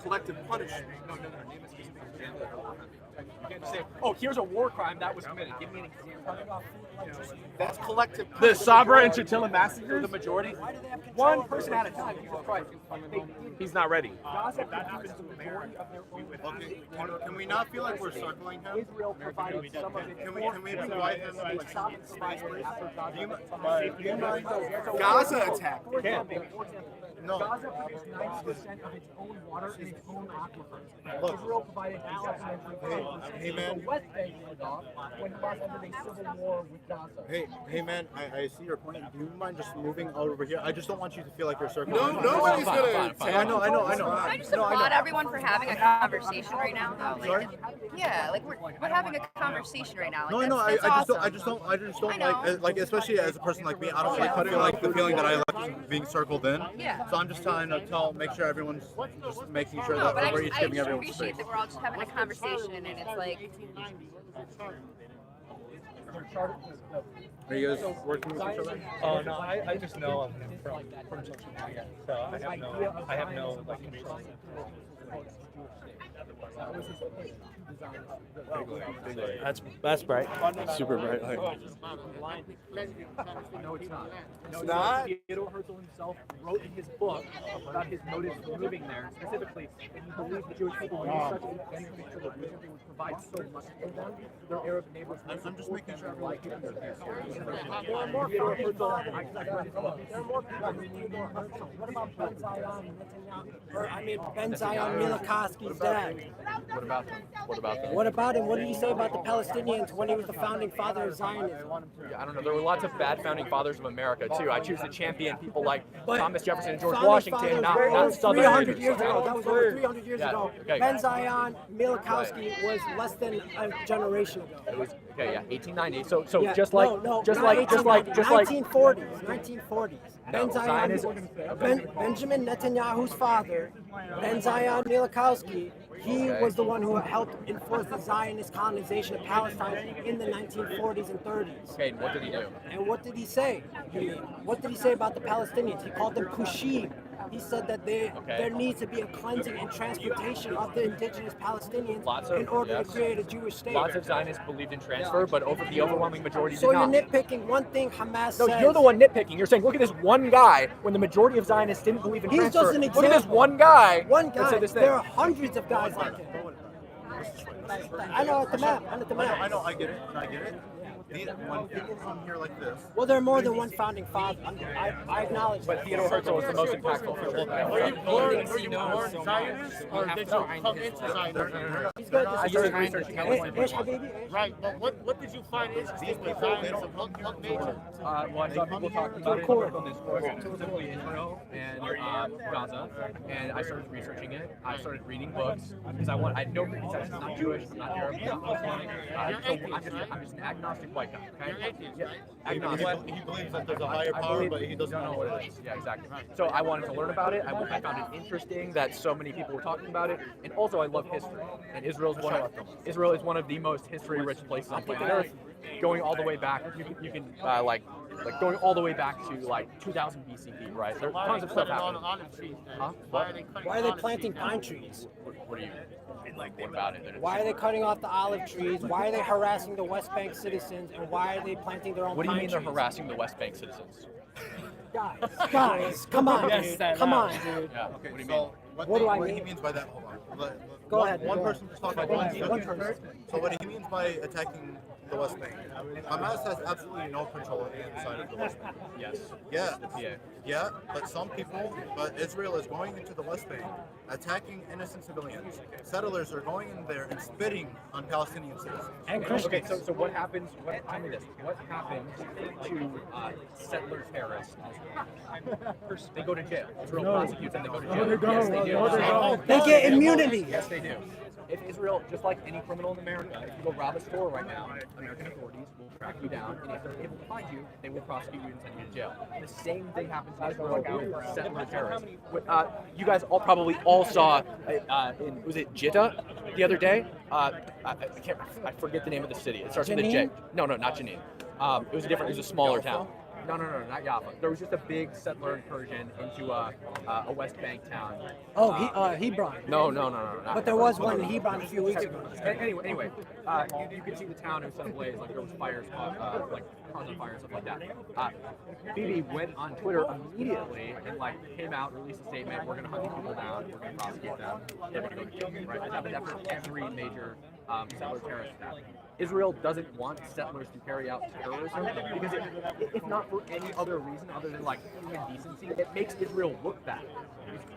Collective punishment. You can't just say, oh, here's a war crime that was committed. Give me an example. That's collective The punishment. Sabra and Chatilla massacres? The majority. One person at a time. Jesus Christ. He's not ready. Okay, can we not feel like we're circling him? Israel provided some of it. Can we be quiet and let Gaza attack. No. Gaza produced 90% of its own water in its own aquifers. Israel provided Hey man. the West Bank went off when Hamas entered a civil war with Gaza. Hey man, I see your point. Do you mind just moving over here? I just don't want you to feel like you're circling. No, nobody's gonna. I know. Can I just applaud everyone for having a conversation right now, though? Like, yeah, like we're having a conversation right now. Like, No, that's I just awesome. don't like, especially as a person like me, I don't like the feeling that I like being circled in. Yeah. So I'm just trying to make sure everyone's just making sure No, that but we're each I giving just everyone space. appreciate that we're all just having a conversation, and it's like, Are you guys working with each other? Oh no, I just know of him from social media, so I have no like control. That's bright. Super bright light. No, it's not. It's not? Theodore Herzl himself wrote in his book about his motives for moving there, specifically that he believed the Jewish people would be such a benefit to the region, they would provide so much for them. Their Arab neighbors would support them and like it. There are more Theodore Herzl. There are more people than Theodore Herzl. What about Ben Zion Netanyahu? Ben Zion Milakoski's dad. What about them? What about them? What about him? What did he say about the Palestinians when he was the founding father of Zionism? I don't know. There were lots of bad founding fathers of America too. I choose to champion people like But Thomas Jefferson and George founding Washington, fathers not were Southern 300 leaders. years ago. That was over 300 years Yeah, ago. okay. Ben Zion Milikowski was less than a generation ago. It was okay, yeah, 1890. So Yeah, just like no, just not like 1940s. 1940s. No, Ben Zion, Benjamin Netanyahu's father, Ben Zion Milikowski, he was the one who helped enforce the Zionist colonization of Palestine in the 1940s and 30s. Okay, and what did he do? And what did he say? What did he say about the Palestinians? He called them Kushim. He said that there needs to be a cleansing and transportation of the indigenous Palestinians in order to create a Jewish state. Lots of Zionists believed in transfer, but the overwhelming majority So did you're not. nitpicking one thing Hamas No, says. you're the one nitpicking. You're saying, look at this one guy when the majority of Zionists didn't believe in He's transfer. just an Look at this example. one guy. One that guy. said this thing. There are hundreds of guys like him. I know at the map. I'm at the map. I know, I get it. When people come here like this. Well, there are more than one founding father. I acknowledge But that. Theodore Herzl was the most impactful for sure. Were you born Zionist, or did you come into Zionism? He's good. I started researching Right, but what did you find interesting with Zionism? What made you? Well, I saw people talking about it in local discourse, specifically Israel and Gaza, and I started researching it. I started reading books because I had no preconceptions. I'm not Jewish, I'm not Arab, I'm not Muslim. So I'm just an agnostic white guy. Okay? Yeah, agnostic. He believes that there's a higher power, but he doesn't know what it is. Yeah, exactly. So I wanted to learn about it. I found it interesting that so many people were talking about it, and also I love history. And Israel is one of the most history-rich places on planet Earth. Going all the way back, you can like going all the way back to like 2000 BCE, right? There's tons of stuff happening. Huh? Why are they planting pine trees? What do you like? What about it? Why are they cutting off the olive trees? Why are they harassing the West Bank citizens? And why are they planting their own What do you pine mean they're trees? harassing the West Bank citizens? Guys, come on, dude. Come on, dude. Yeah. What do you mean? What do I What mean? he means by that, hold on. Go ahead. One person just talking Go about ahead. One person. So what he means by attacking the West Bank, Hamas has absolutely no control inside of the West Bank. Yes. Yeah. The PA. Yeah, but Israel is going into the West Bank, attacking innocent civilians. Settlers are going in there and spitting on Palestinian citizens. And Christians. Okay, so what happens? Tell me this. What happens to settler terrorists? They go to jail. Israel prosecutes them. They go to jail. Yes, they do. They get immunity. Yes, they do. If Israel, just like any criminal in America, if you go rob a store right now, American authorities will track you down, and if they're able to find you, they will prosecute you and send you to jail. The same thing happens in Israel with settler terrorists. You guys probably all saw, was it Jeddah the other day? I forget the name of the city. It starts with a J. No, not Jenin. It was a smaller town. No, not Jaffa. There was just a big settler incursion into a West Bank town. Oh, Hebron. No. But there was one in Hebron a few weeks ago. Anyway, you could see the town in some ways, like there was fires, like cars on fire and stuff like that. Bibi went on Twitter immediately and came out, released a statement. We're gonna hunt these people down. We're gonna prosecute them. They're gonna go to jail. Right? It happened after every major settler terrorist attack. Israel doesn't want settlers to carry out terrorism because if not for any other reason other than human decency, it makes Israel look bad.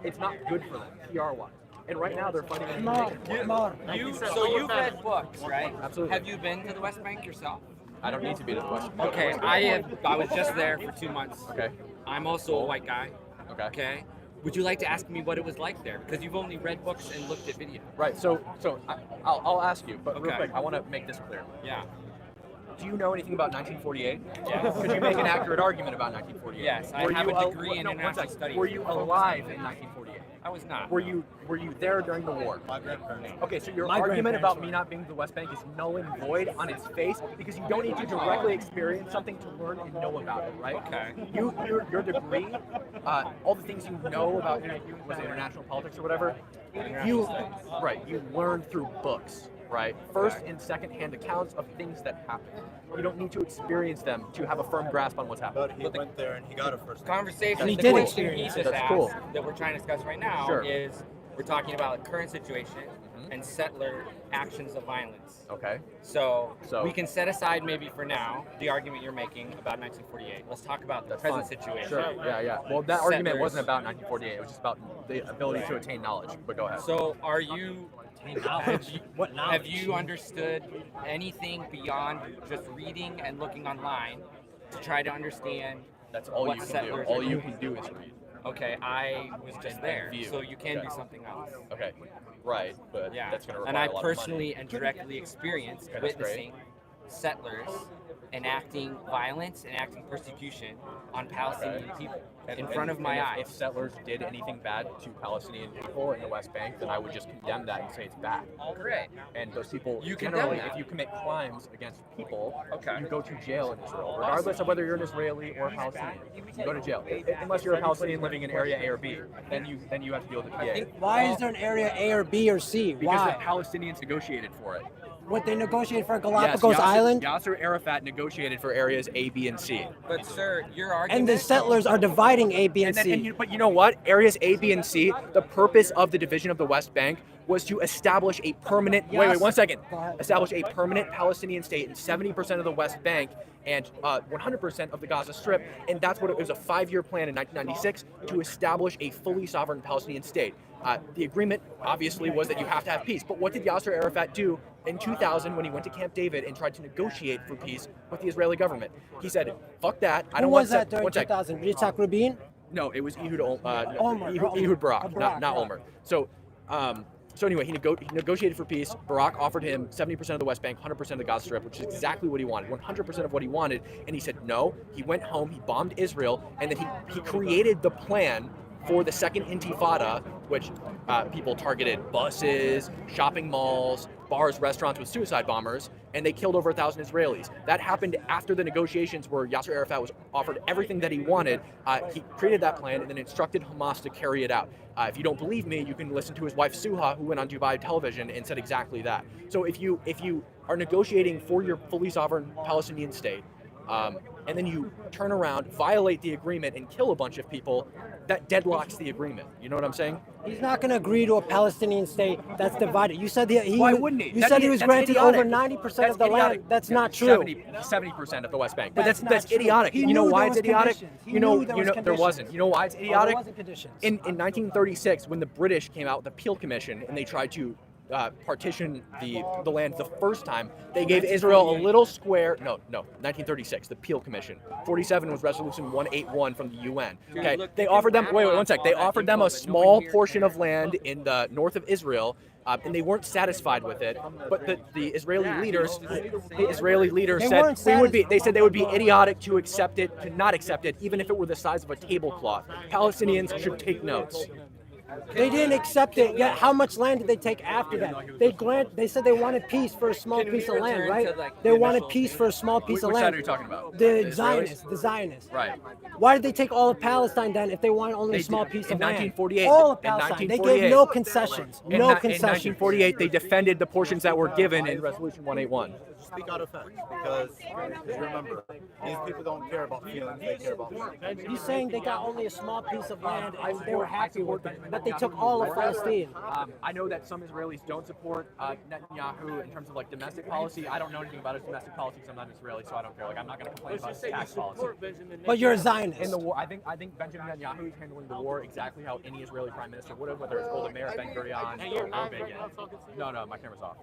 It's not good for them, PR-wise. And right now they're fighting an invasion. So you've read books, right? Absolutely. Have you been to the West Bank yourself? I don't need to be to the West Bank. Okay, I was just there for 2 months. Okay. I'm also a white guy. Okay. Okay. Would you like to ask me what it was like there? Because you've only read books and looked at videos. Right. So I'll ask you, but real Okay. quick, I want to make this clear. Yeah. Do you know anything about 1948? Yes. Could you make an accurate argument about 1948? Yes, I Were have you a degree in international one second. studies. Were you alive in 1948? I was not. Were you there during the war? My grandparents. Okay, so your My argument grandparents about were. me not being to the West Bank is null and void on its face because you don't need to directly experience something to learn and know about it, right? Okay. Your degree, all the things you know about was it international politics or whatever, you learn through books, right? First and second hand accounts of things that happen. You don't need to experience them to have a firm grasp on what's happening. But he went there and he got it first. Conversation. And he the did question he experience just it. That's asked cool. that we're trying to discuss right now Sure. is we're talking about the current situation and settler actions of violence. Okay. So So- we can set aside maybe for now the argument you're making about 1948. Let's talk about the present situation. Sure. Yeah. Well, that argument Settlers. wasn't about 1948. It was just about the ability to attain knowledge. But go ahead. So are you? Have you, What knowledge? have you understood anything beyond just reading and looking online to try to understand? That's all what you can do. settlers All are you doing? can do is read. Okay, I was just there, view. so you can Okay. do something else. Okay. Right. But Yeah, that's going to require and I a lot personally of money. and directly experienced Okay, that's great. witnessing settlers enacting violence, enacting persecution on Palestinian people in front of my eyes. If settlers did anything bad to Palestinian people in the West Bank, then I would just condemn that and say it's bad. Great. And those people, You condemn generally, that. if you commit crimes against people, Okay. you go to jail in Israel, regardless of whether you're an Israeli or a Palestinian. You go to jail, unless you're a Palestinian living in area A or B. Then you have to deal with the PA. Why is there an area A or B or C? Because Why? the Palestinians negotiated for it. What, they negotiated for Yes, Galapagos Island? Yasser Arafat negotiated for areas A, B, and C. But sir, your argument. And the settlers are dividing A, B, and C. But you know what? Areas A, B, and C, the purpose of the division of the West Bank was to establish a permanent, wait, 1 second. Establish a permanent Palestinian state in 70% of the West Bank and 100% of the Gaza Strip. And that's what it was, a 5-year plan in 1996 to establish a fully sovereign Palestinian state. The agreement obviously was that you have to have peace. But what did Yasser Arafat do in 2000 when he went to Camp David and tried to negotiate for peace with the Israeli government? He said, fuck that. I Who don't was want that during 1 sec. 2000? Yitzhak Rabin? No, it was Ehud Olmert. Barak, not Barak. Olmert. So anyway, he negotiated for peace. Barak offered him 70% of the West Bank, 100% of the Gaza Strip, which is exactly what he wanted, 100% of what he wanted. And he said no. He went home, he bombed Israel, and then he created the plan for the second Intifada, which people targeted buses, shopping malls, bars, restaurants with suicide bombers, and they killed over 1,000 Israelis. That happened after the negotiations where Yasser Arafat was offered everything that he wanted. He created that plan and then instructed Hamas to carry it out. If you don't believe me, you can listen to his wife Suha, who went on Dubai television and said exactly that. So if you are negotiating for your fully sovereign Palestinian state, and then you turn around, violate the agreement, and kill a bunch of people, that deadlocks the agreement. You know what I'm saying? He's not going to agree to a Palestinian state that's divided. You said Why wouldn't he? You said he was That's granted idiotic. over 90% That's of the idiotic. land. That's not true. 70% of the West Bank. But That's that's not true. idiotic. He You know knew why there it's was idiotic? conditions. He You know knew there was there conditions. wasn't. You know why it's Oh, there idiotic? wasn't conditions. In 1936, when the British came out with the Peel Commission and they tried to partition the land the first time, they gave Israel a little square. No, 1936, the Peel Commission. 47 was Resolution 181 from the UN. Okay, they offered them. Wait, 1 sec. They offered them a small portion of land in the north of Israel. And they weren't satisfied with it, but the Israeli leaders, They said weren't they said they would be idiotic to accept it, to not accept it, even if it were the size of a tablecloth. Palestinians should take notes. They didn't accept it yet. How much land did they take after that? They said they wanted peace for a small piece of land, right? They wanted peace for a small piece of Which land. side are you talking about? The Israelis? Zionists. Right. Why did they take all of Palestine then if they wanted only a small piece in of land? 1948. All of In Palestine. They 1948. gave no concessions. In No 1948, they defended the portions that were given in Resolution 181. Speak out of facts, because remember, these people don't care about feelings, they care about money. He's saying they got only a small piece of land and they were happy with it, but they took all of Palestine. I know that some Israelis don't support Netanyahu in terms of like domestic policy. I don't know anything about his domestic policy because I'm not Israeli, so I don't care. Like, I'm not going to complain about his tax policy. But you're a Zionist. In the war, I think Benjamin Netanyahu is handling the war exactly how any Israeli prime minister would have, whether it's Golda Meir, Ben Gurion, or Begin. No, my camera's off.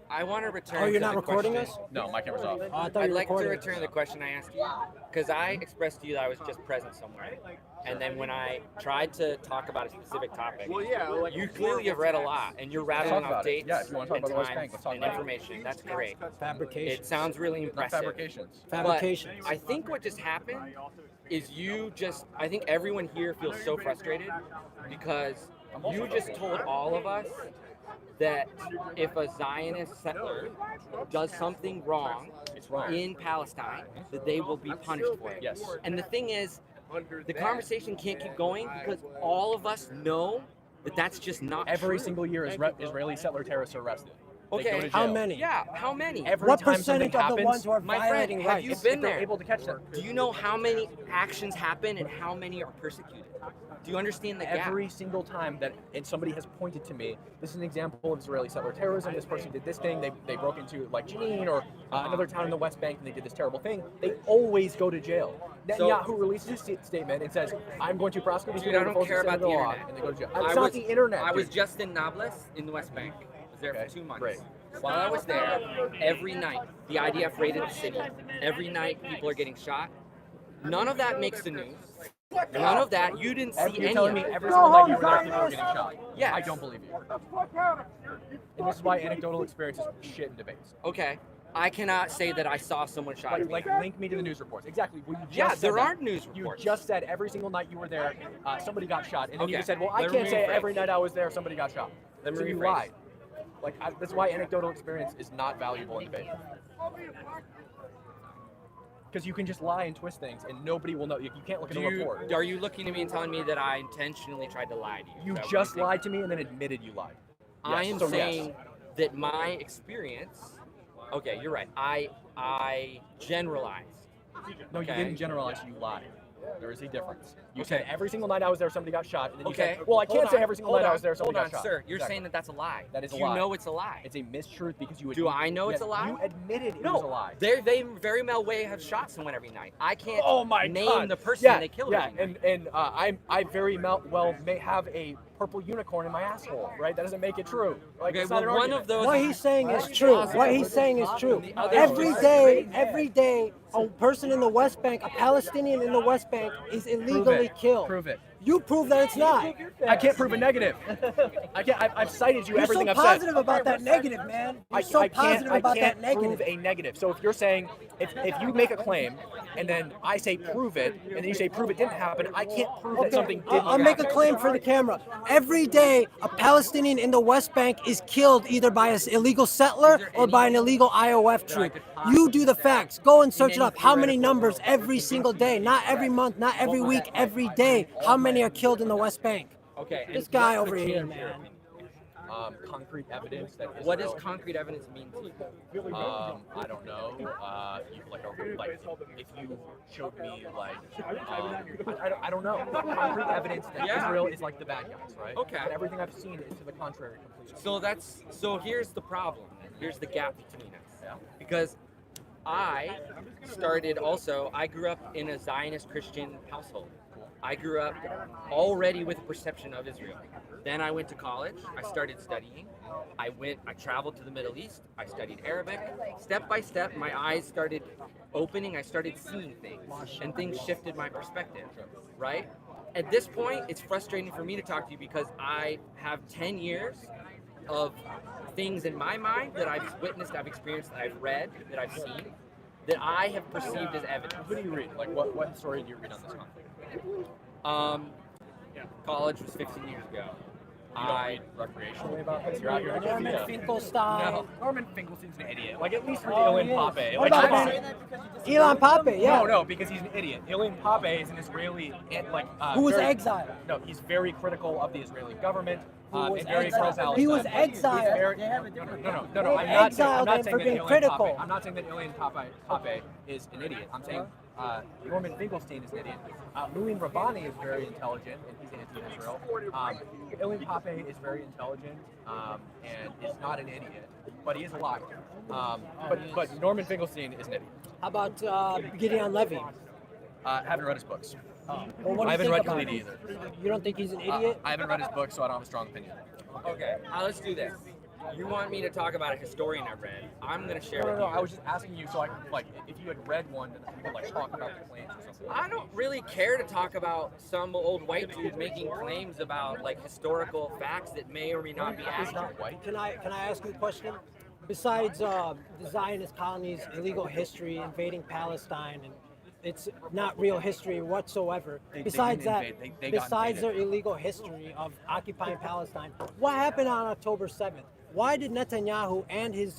I want to return. Oh, you're to not the recording question. us? No, my camera's off. I thought I'd you were like to recording. return the question I asked you because I expressed to you that I was just present somewhere, and then when I tried to talk about a specific topic, you clearly have read a lot and you're rattling Talk about off it. dates Yeah, if you want to talk and about the West times Bank, let's talk and about it. information. That's great. Fabrications. It sounds really impressive. Fabrications. Fabrications. But I think what just happened is I think everyone here feels so frustrated because you just told all of us that if a Zionist settler does something wrong, in Palestine, that they will be punished for it. Yes. And the thing is, the conversation can't keep going because all of us know that that's just not Every true. single year, Israeli settler terrorists are arrested. They go Okay. to How jail. many? Yeah, how many? Every What time percentage something of the happens, ones who are My friend, violating have rights? you if been they're there? able to catch them. Do you know how many actions happen and how many are persecuted? Do you understand the gap? Every single time that somebody has pointed to me, this is an example of Israeli settler terrorism. This person did this thing. They broke into like Jenin or another town in the West Bank and they did this terrible thing. They always go to jail. Netanyahu releases his statement and says, "I'm going to prosecute these Dude, people I with don't the care full about the extent of law," internet. and they go to jail. I It's not was- the internet. I was dude. just in Nablus in the West Bank. I was there for 2 months. Great. While I was there, every night the IDF raided the city. Every night people are getting shot. None of that makes the news. None of that. You didn't see You're any telling of me it. every single night you were there, people were getting shot. Yes. I don't believe you. And this is why anecdotal experience is shit in debates. Okay. I cannot say that I saw someone shot. at me. Like link me to the news reports. Exactly. Well, you just Yeah, said there that. aren't news reports. You just said every single night you were there, somebody got shot, and then you Okay. said, "Well, I Let me can't say rephrase. every night I was there, somebody got shot." Let me So you rephrase. lied. That's why anecdotal experience is not valuable in debate. Because you can just lie and twist things, and nobody will know. You can't look at a report. Are you looking at me and telling me that I intentionally tried to lie to you? You Is that what just you're lied to me and then admitted you lied. I Yes, am so saying yes. that my experience. Okay, you're right. I generalized. No, you Okay? didn't generalize. You lied. There is a difference. You Okay. said every single night I was there, somebody got shot, and then you Okay. said, "Well, I can't Hold say on. every single Hold night I on. was there, somebody Hold got on, shot." sir. You're Exactly. saying that that's a lie. That is a Do you lie. know it's a lie? It's a mistruth because you. Do I know it's a lie? You admitted it No, was a lie. They very well way have shot someone every night. I can't Oh my name God. the person Yeah, they killed. yeah, every night. and I very well may have a purple unicorn in my asshole, right? That doesn't make it true. Like, Okay, it's not well, an one argument. of those. What he's saying is true. What he's saying is true. Every day, a person in the West Bank, a Palestinian in the West Bank, is illegally killed. Prove it. You prove that it's not. I can't prove a negative. I can't. I've cited you You're everything so I've said. positive about that negative, man. You're so positive about that negative. Prove a negative. So if you're saying, if you make a claim and then I say prove it, and then you say prove it didn't happen, I can't prove that something didn't I'll make a claim for the camera. Every day, a Palestinian in the West Bank is killed either by an illegal settler or by an illegal IOF troop. You do the facts. Go and search it up. How many numbers every single day? Not every month, not every week, every day. How many are killed in the West Bank? Okay. This and guy what over could here, change your man. opinion? Concrete evidence that What does Israel- concrete evidence mean to you? I don't know. If you showed me I don't know. Concrete evidence that Yeah. Israel is like the bad guys, right? Okay. But everything I've seen is to the contrary completely. So here's the problem. Here's the gap between us. Because I grew up in a Zionist Christian household. I grew up already with a perception of Israel. Then I went to college. I started studying. I traveled to the Middle East. I studied Arabic. Step by step, my eyes started opening. I started seeing things, and things shifted my perspective, right? At this point, it's frustrating for me to talk to you because I have 10 years of things in my mind that I've witnessed, I've experienced, that I've read, that I've seen, that I have perceived as evidence. Who do you read? Like what story do you read on this conflict? College was 15 years ago. You don't read recreationally about this? You're out here. Norman Finkelstein. No, Norman Finkelstein's an idiot. Like at least read Oh, Ilan he is. Pape. What Like, about Ilan Pape? Yeah. No, because he's an idiot. Ilan Pape is an Israeli, Who was very- exiled. No, he's very critical of the Israeli government. Who was and very exiled. pro-Palestine. He was He's exiled. very- No. They exiled him for being critical. I'm not saying that Ilan Pape is an idiot. I'm saying Norman Finkelstein is an idiot. Louis Rabbani is very intelligent, and he's anti-Israel. Ilan Pape is very intelligent and is not an idiot, but he is a liar. But Norman Finkelstein is an idiot. How about Gideon Levy? Haven't read his books. Well, what do you I haven't think read about Khalid him? either. You don't think he's an idiot? I haven't read his book, so I don't have a strong opinion. Okay, let's do this. You want me to talk about a historian I read? I'm gonna share No, with you. I was just asking you so I could, like, if you had read one, then you could, like, talk about the claims or something. I don't really care to talk about some old white dude making claims about like historical facts that may or may not be accurate. Can I ask you a question? Besides the Zionist colonies, illegal history, invading Palestine, and it's not real history whatsoever. Besides didn't that, invade. They got besides their invaded. illegal history of occupying Palestine, what happened on October 7th? Why did Netanyahu and his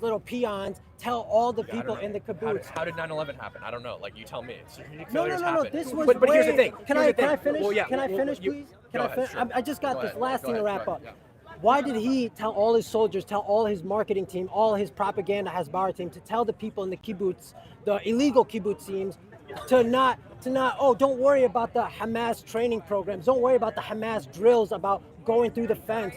little peons tell all the people in the kibbutz? How did 9/11 happen? I don't know. Like, you tell me. Strategic No, failures no. happen. This was but here's the way- thing. Can Here's I the thing. finish? Well, yeah, Can I finish, you- please? go Can I ahead, finish? sure. I just got Go this ahead, last go thing to ahead, wrap go up. ahead, Why did he tell all his soldiers, tell all his marketing team, all his propaganda Hasbara team to tell the people in the kibbutz, the illegal kibbutz teams, to not, oh, don't worry about the Hamas training programs. Don't worry about the Hamas drills about going through the fence.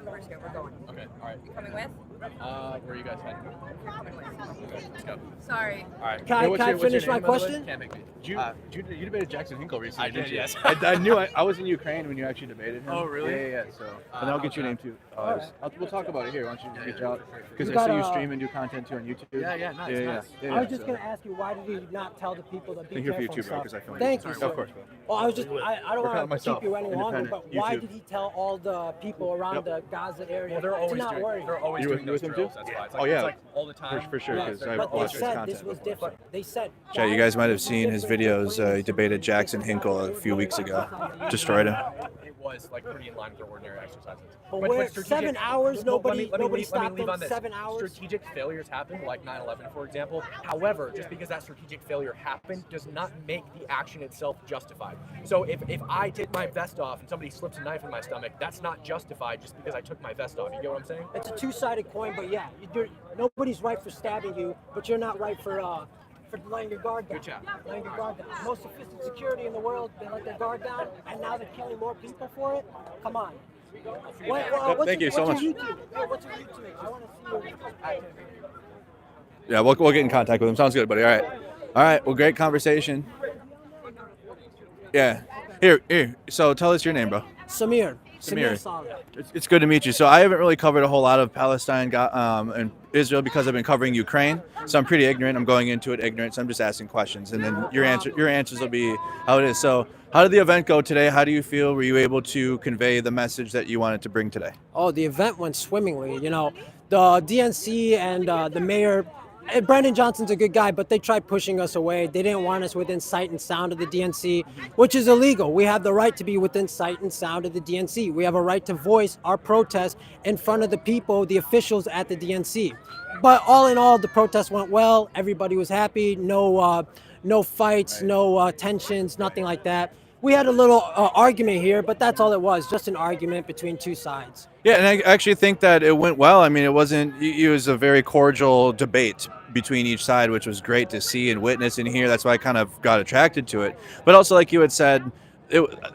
We're going. Okay, all right. You coming with? Where are you guys heading? Okay, let's go. Sorry. All right. Can I finish my question? Can't make me. You debated Jackson Hinkle recently, I did, didn't you? yes. I knew I was in Ukraine when you actually debated him. Oh, really? Yeah. So, and I'll get your name too. We'll talk about it here. Why don't you reach out? Because You I see got, you stream and do content too on YouTube. Yeah, nice. Yeah, I was just going to ask you, why did he not tell the people to be I'm here for you careful too, bro, and because I stuff? filmed Thank you. you, Of sir. course, bro. Well, I don't Working on want to myself. keep you any longer, Independent. but why YouTube. did he tell all the people around the Gaza area Well, they're to always not doing. worry? They're always You doing with those him drills. too? That's why. It's Oh, like, yeah. It's like all the time. For sure, because I've But they watched his said content this was before. different. They said. Chat, you guys might have seen his videos. He debated Jackson Hinkle a few weeks ago. Destroyed him. It was like pretty in line with their ordinary exercises. But where 7 hours, nobody stopped leave them. on this. 7 hours. Strategic failures happen, like 9/11, for example. However, just because that strategic failure happened does not make the action itself justified. So if I take my vest off and somebody slips a knife in my stomach, that's not justified just because I took my vest off. You get what I'm saying? It's a two-sided coin, but yeah, nobody's right for stabbing you, but you're not right for laying your guard down. Good job. Laying your guard down. Most sophisticated security in the world, they let their guard down, and now they're killing more people for it. Come on. Thank you so much. What's your YouTube? I want to see your Yeah, we'll get in contact with him. Sounds good, buddy. All right. Well, great conversation. Yeah. Here. So tell us your name, bro. Samir. Samir. Saleh. It's good to meet you. So I haven't really covered a whole lot of Palestine and Israel because I've been covering Ukraine. So I'm pretty ignorant. I'm going into it ignorant. So I'm just asking questions, and then your answers will be how it is. So how did the event go today? How do you feel? Were you able to convey the message that you wanted to bring today? Oh, the event went swimmingly. You know, the DNC and the mayor. Brandon Johnson's a good guy, but they tried pushing us away. They didn't want us within sight and sound of the DNC, which is illegal. We have the right to be within sight and sound of the DNC. We have a right to voice our protest in front of the people, the officials at the DNC. But all in all, the protest went well. Everybody was happy. No fights, no tensions, nothing like that. We had a little argument here, but that's all it was, just an argument between two sides. Yeah, and I actually think that it went well. I mean, it was a very cordial debate between each side, which was great to see and witness and hear. That's why I kind of got attracted to it. But also, like you had said,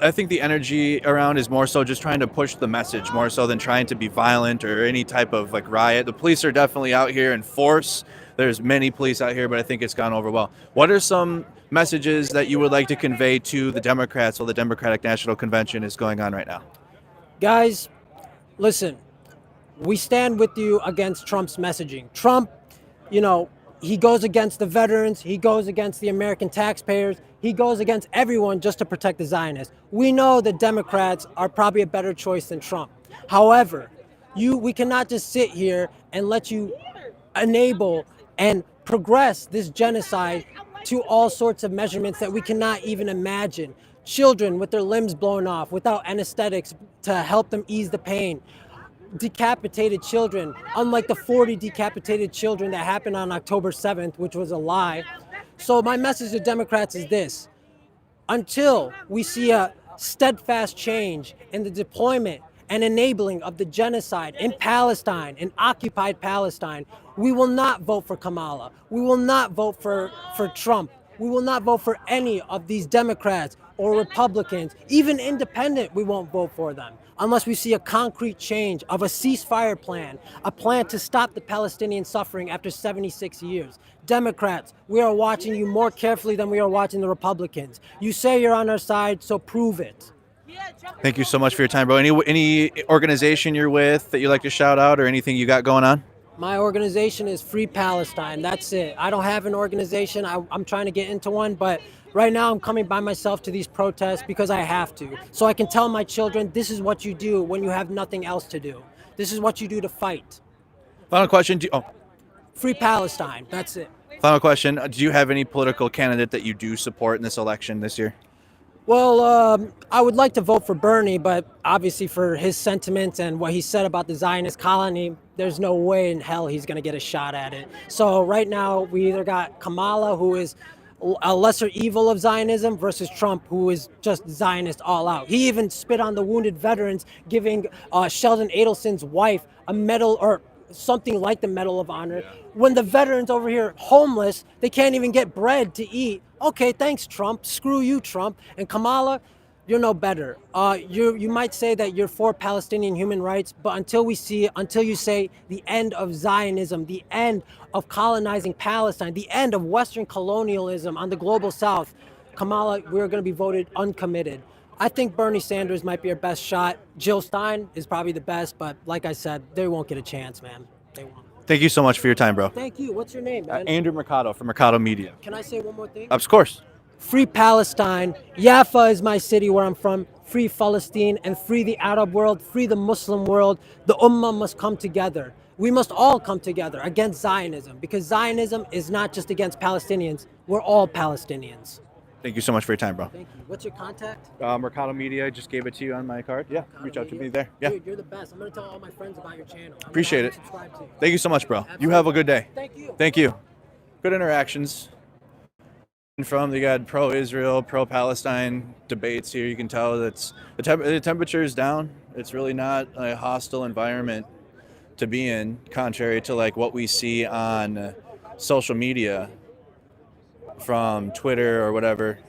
I think the energy around is more so just trying to push the message more so than trying to be violent or any type of like riot. The police are definitely out here in force. There's many police out here, but I think it's gone over well. What are some messages that you would like to convey to the Democrats while the Democratic National Convention is going on right now? Guys, listen, we stand with you against Trump's messaging. Trump, he goes against the veterans. He goes against the American taxpayers. He goes against everyone just to protect the Zionists. We know the Democrats are probably a better choice than Trump. However, we cannot just sit here and let you enable and progress this genocide to all sorts of measurements that we cannot even imagine. Children with their limbs blown off without anesthetics to help them ease the pain. Decapitated children, unlike the 40 decapitated children that happened on October 7th, which was a lie. So my message to Democrats is this: until we see a steadfast change in the deployment and enabling of the genocide in Palestine, in occupied Palestine, we will not vote for Kamala. We will not vote for Trump. We will not vote for any of these Democrats or Republicans, even independent, we won't vote for them unless we see a concrete change of a ceasefire plan, a plan to stop the Palestinian suffering after 76 years. Democrats, we are watching you more carefully than we are watching the Republicans. You say you're on our side, so prove it. Thank you so much for your time, bro. Any organization you're with that you like to shout out or anything you got going on? My organization is Free Palestine. That's it. I don't have an organization. I'm trying to get into one, but right now I'm coming by myself to these protests because I have to. So I can tell my children, this is what you do when you have nothing else to do. This is what you do to fight. Final question. Free Palestine. That's it. Final question. Do you have any political candidate that you do support in this election this year? Well, I would like to vote for Bernie, but obviously for his sentiments and what he said about the Zionist colony, there's no way in hell he's going to get a shot at it. So right now we either got Kamala, who is a lesser evil of Zionism versus Trump, who is just Zionist all out. He even spit on the wounded veterans, giving Sheldon Adelson's wife a medal or something like the Medal of Honor. When the veterans over here homeless, they can't even get bread to eat. Okay, thanks, Trump. Screw you, Trump. And Kamala, you're no better. You might say that you're for Palestinian human rights, but until you say the end of Zionism, the end of colonizing Palestine, the end of Western colonialism on the global South, Kamala, we're going to be voted uncommitted. I think Bernie Sanders might be our best shot. Jill Stein is probably the best, but like I said, they won't get a chance, man. They won't. Thank you so much for your time, bro. Thank you. What's your name, man? Andrew Mercado from Mercado Media. Can I say one more thing? Of course. Free Palestine. Jaffa is my city where I'm from. Free Palestine and free the Arab world, free the Muslim world. The Ummah must come together. We must all come together against Zionism, because Zionism is not just against Palestinians. We're all Palestinians. Thank you so much for your time, bro. Thank you. What's your contact? Mercado Media, I just gave it to you on my card. Yeah, reach out to me there. Yeah. Dude, you're the best. I'm going to tell all my friends about your channel. Appreciate it. Subscribe to you. Thank you so much, bro. You have a good day. Thank you. Thank you. Good interactions. From they got pro-Israel, pro-Palestine debates here. You can tell that's the temperature is down. It's really not a hostile environment to be in, contrary to like what we see on social media from Twitter or whatever.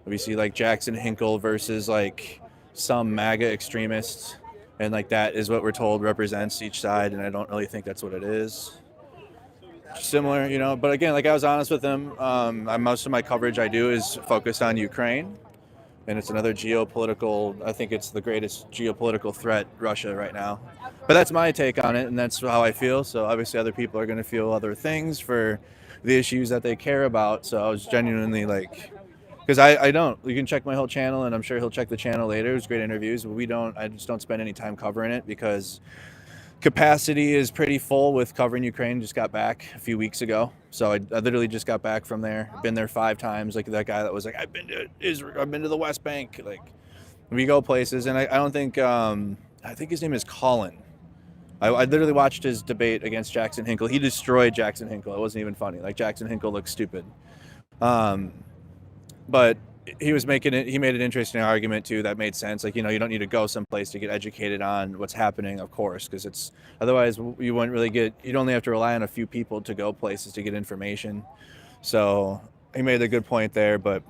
We see like Jackson Hinkle versus like some MAGA extremists, and like that is what we're told represents each side, and I don't really think that's what it is. Similar, you know, but again, like I was honest with him, most of my coverage I do is focused on Ukraine, and it's another geopolitical, I think it's the greatest geopolitical threat, Russia, right now. But that's my take on it, and that's how I feel. So obviously other people are going to feel other things for the issues that they care about. So I was genuinely like, because I don't, you can check my whole channel, and I'm sure he'll check the channel later. It was great interviews, but I just don't spend any time covering it because capacity is pretty full with covering Ukraine. Just got back a few weeks ago. So I literally just got back from there. I've been there 5 times. Like that guy that was like, I've been to Israel, I've been to the West Bank. Like we go places. And I don't think, I think his name is Colin. I literally watched his debate against Jackson Hinkle. He destroyed Jackson Hinkle. It wasn't even funny. Like Jackson Hinkle looks stupid. But he made an interesting argument too that made sense. Like, you know, you don't need to go someplace to get educated on what's happening, of course, because otherwise you wouldn't really you'd only have to rely on a few people to go places to get information. So he made a good point there, but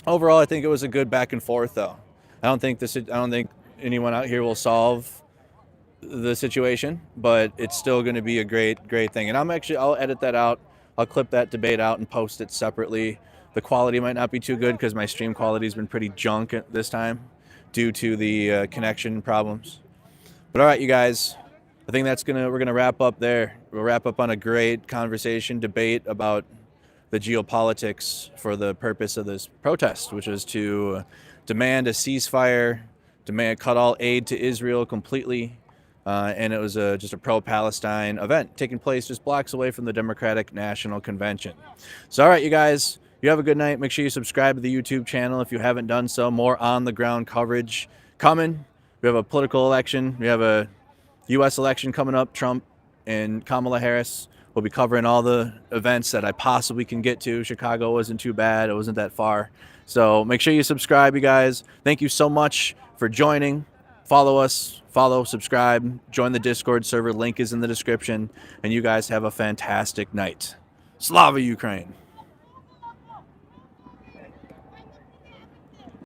overall I think it was a good back and forth though. I don't think anyone out here will solve the situation, but it's still going to be a great thing. And I'll edit that out. I'll clip that debate out and post it separately. The quality might not be too good because my stream quality has been pretty junk at this time due to the connection problems. But all right, you guys, I think we're gonna wrap up there. We'll wrap up on a great conversation, debate about the geopolitics for the purpose of this protest, which is to demand a ceasefire, cut all aid to Israel completely. And it was just a pro-Palestine event taking place just blocks away from the Democratic National Convention. So all right, you guys, you have a good night. Make sure you subscribe to the YouTube channel if you haven't done so. More on-the-ground coverage coming. We have a political election. We have a U.S. election coming up, Trump and Kamala Harris. We'll be covering all the events that I possibly can get to. Chicago wasn't too bad. It wasn't that far. So make sure you subscribe, you guys. Thank you so much for joining. Follow us, subscribe, join the Discord server. Link is in the description. And you guys have a fantastic night. Slava Ukraine.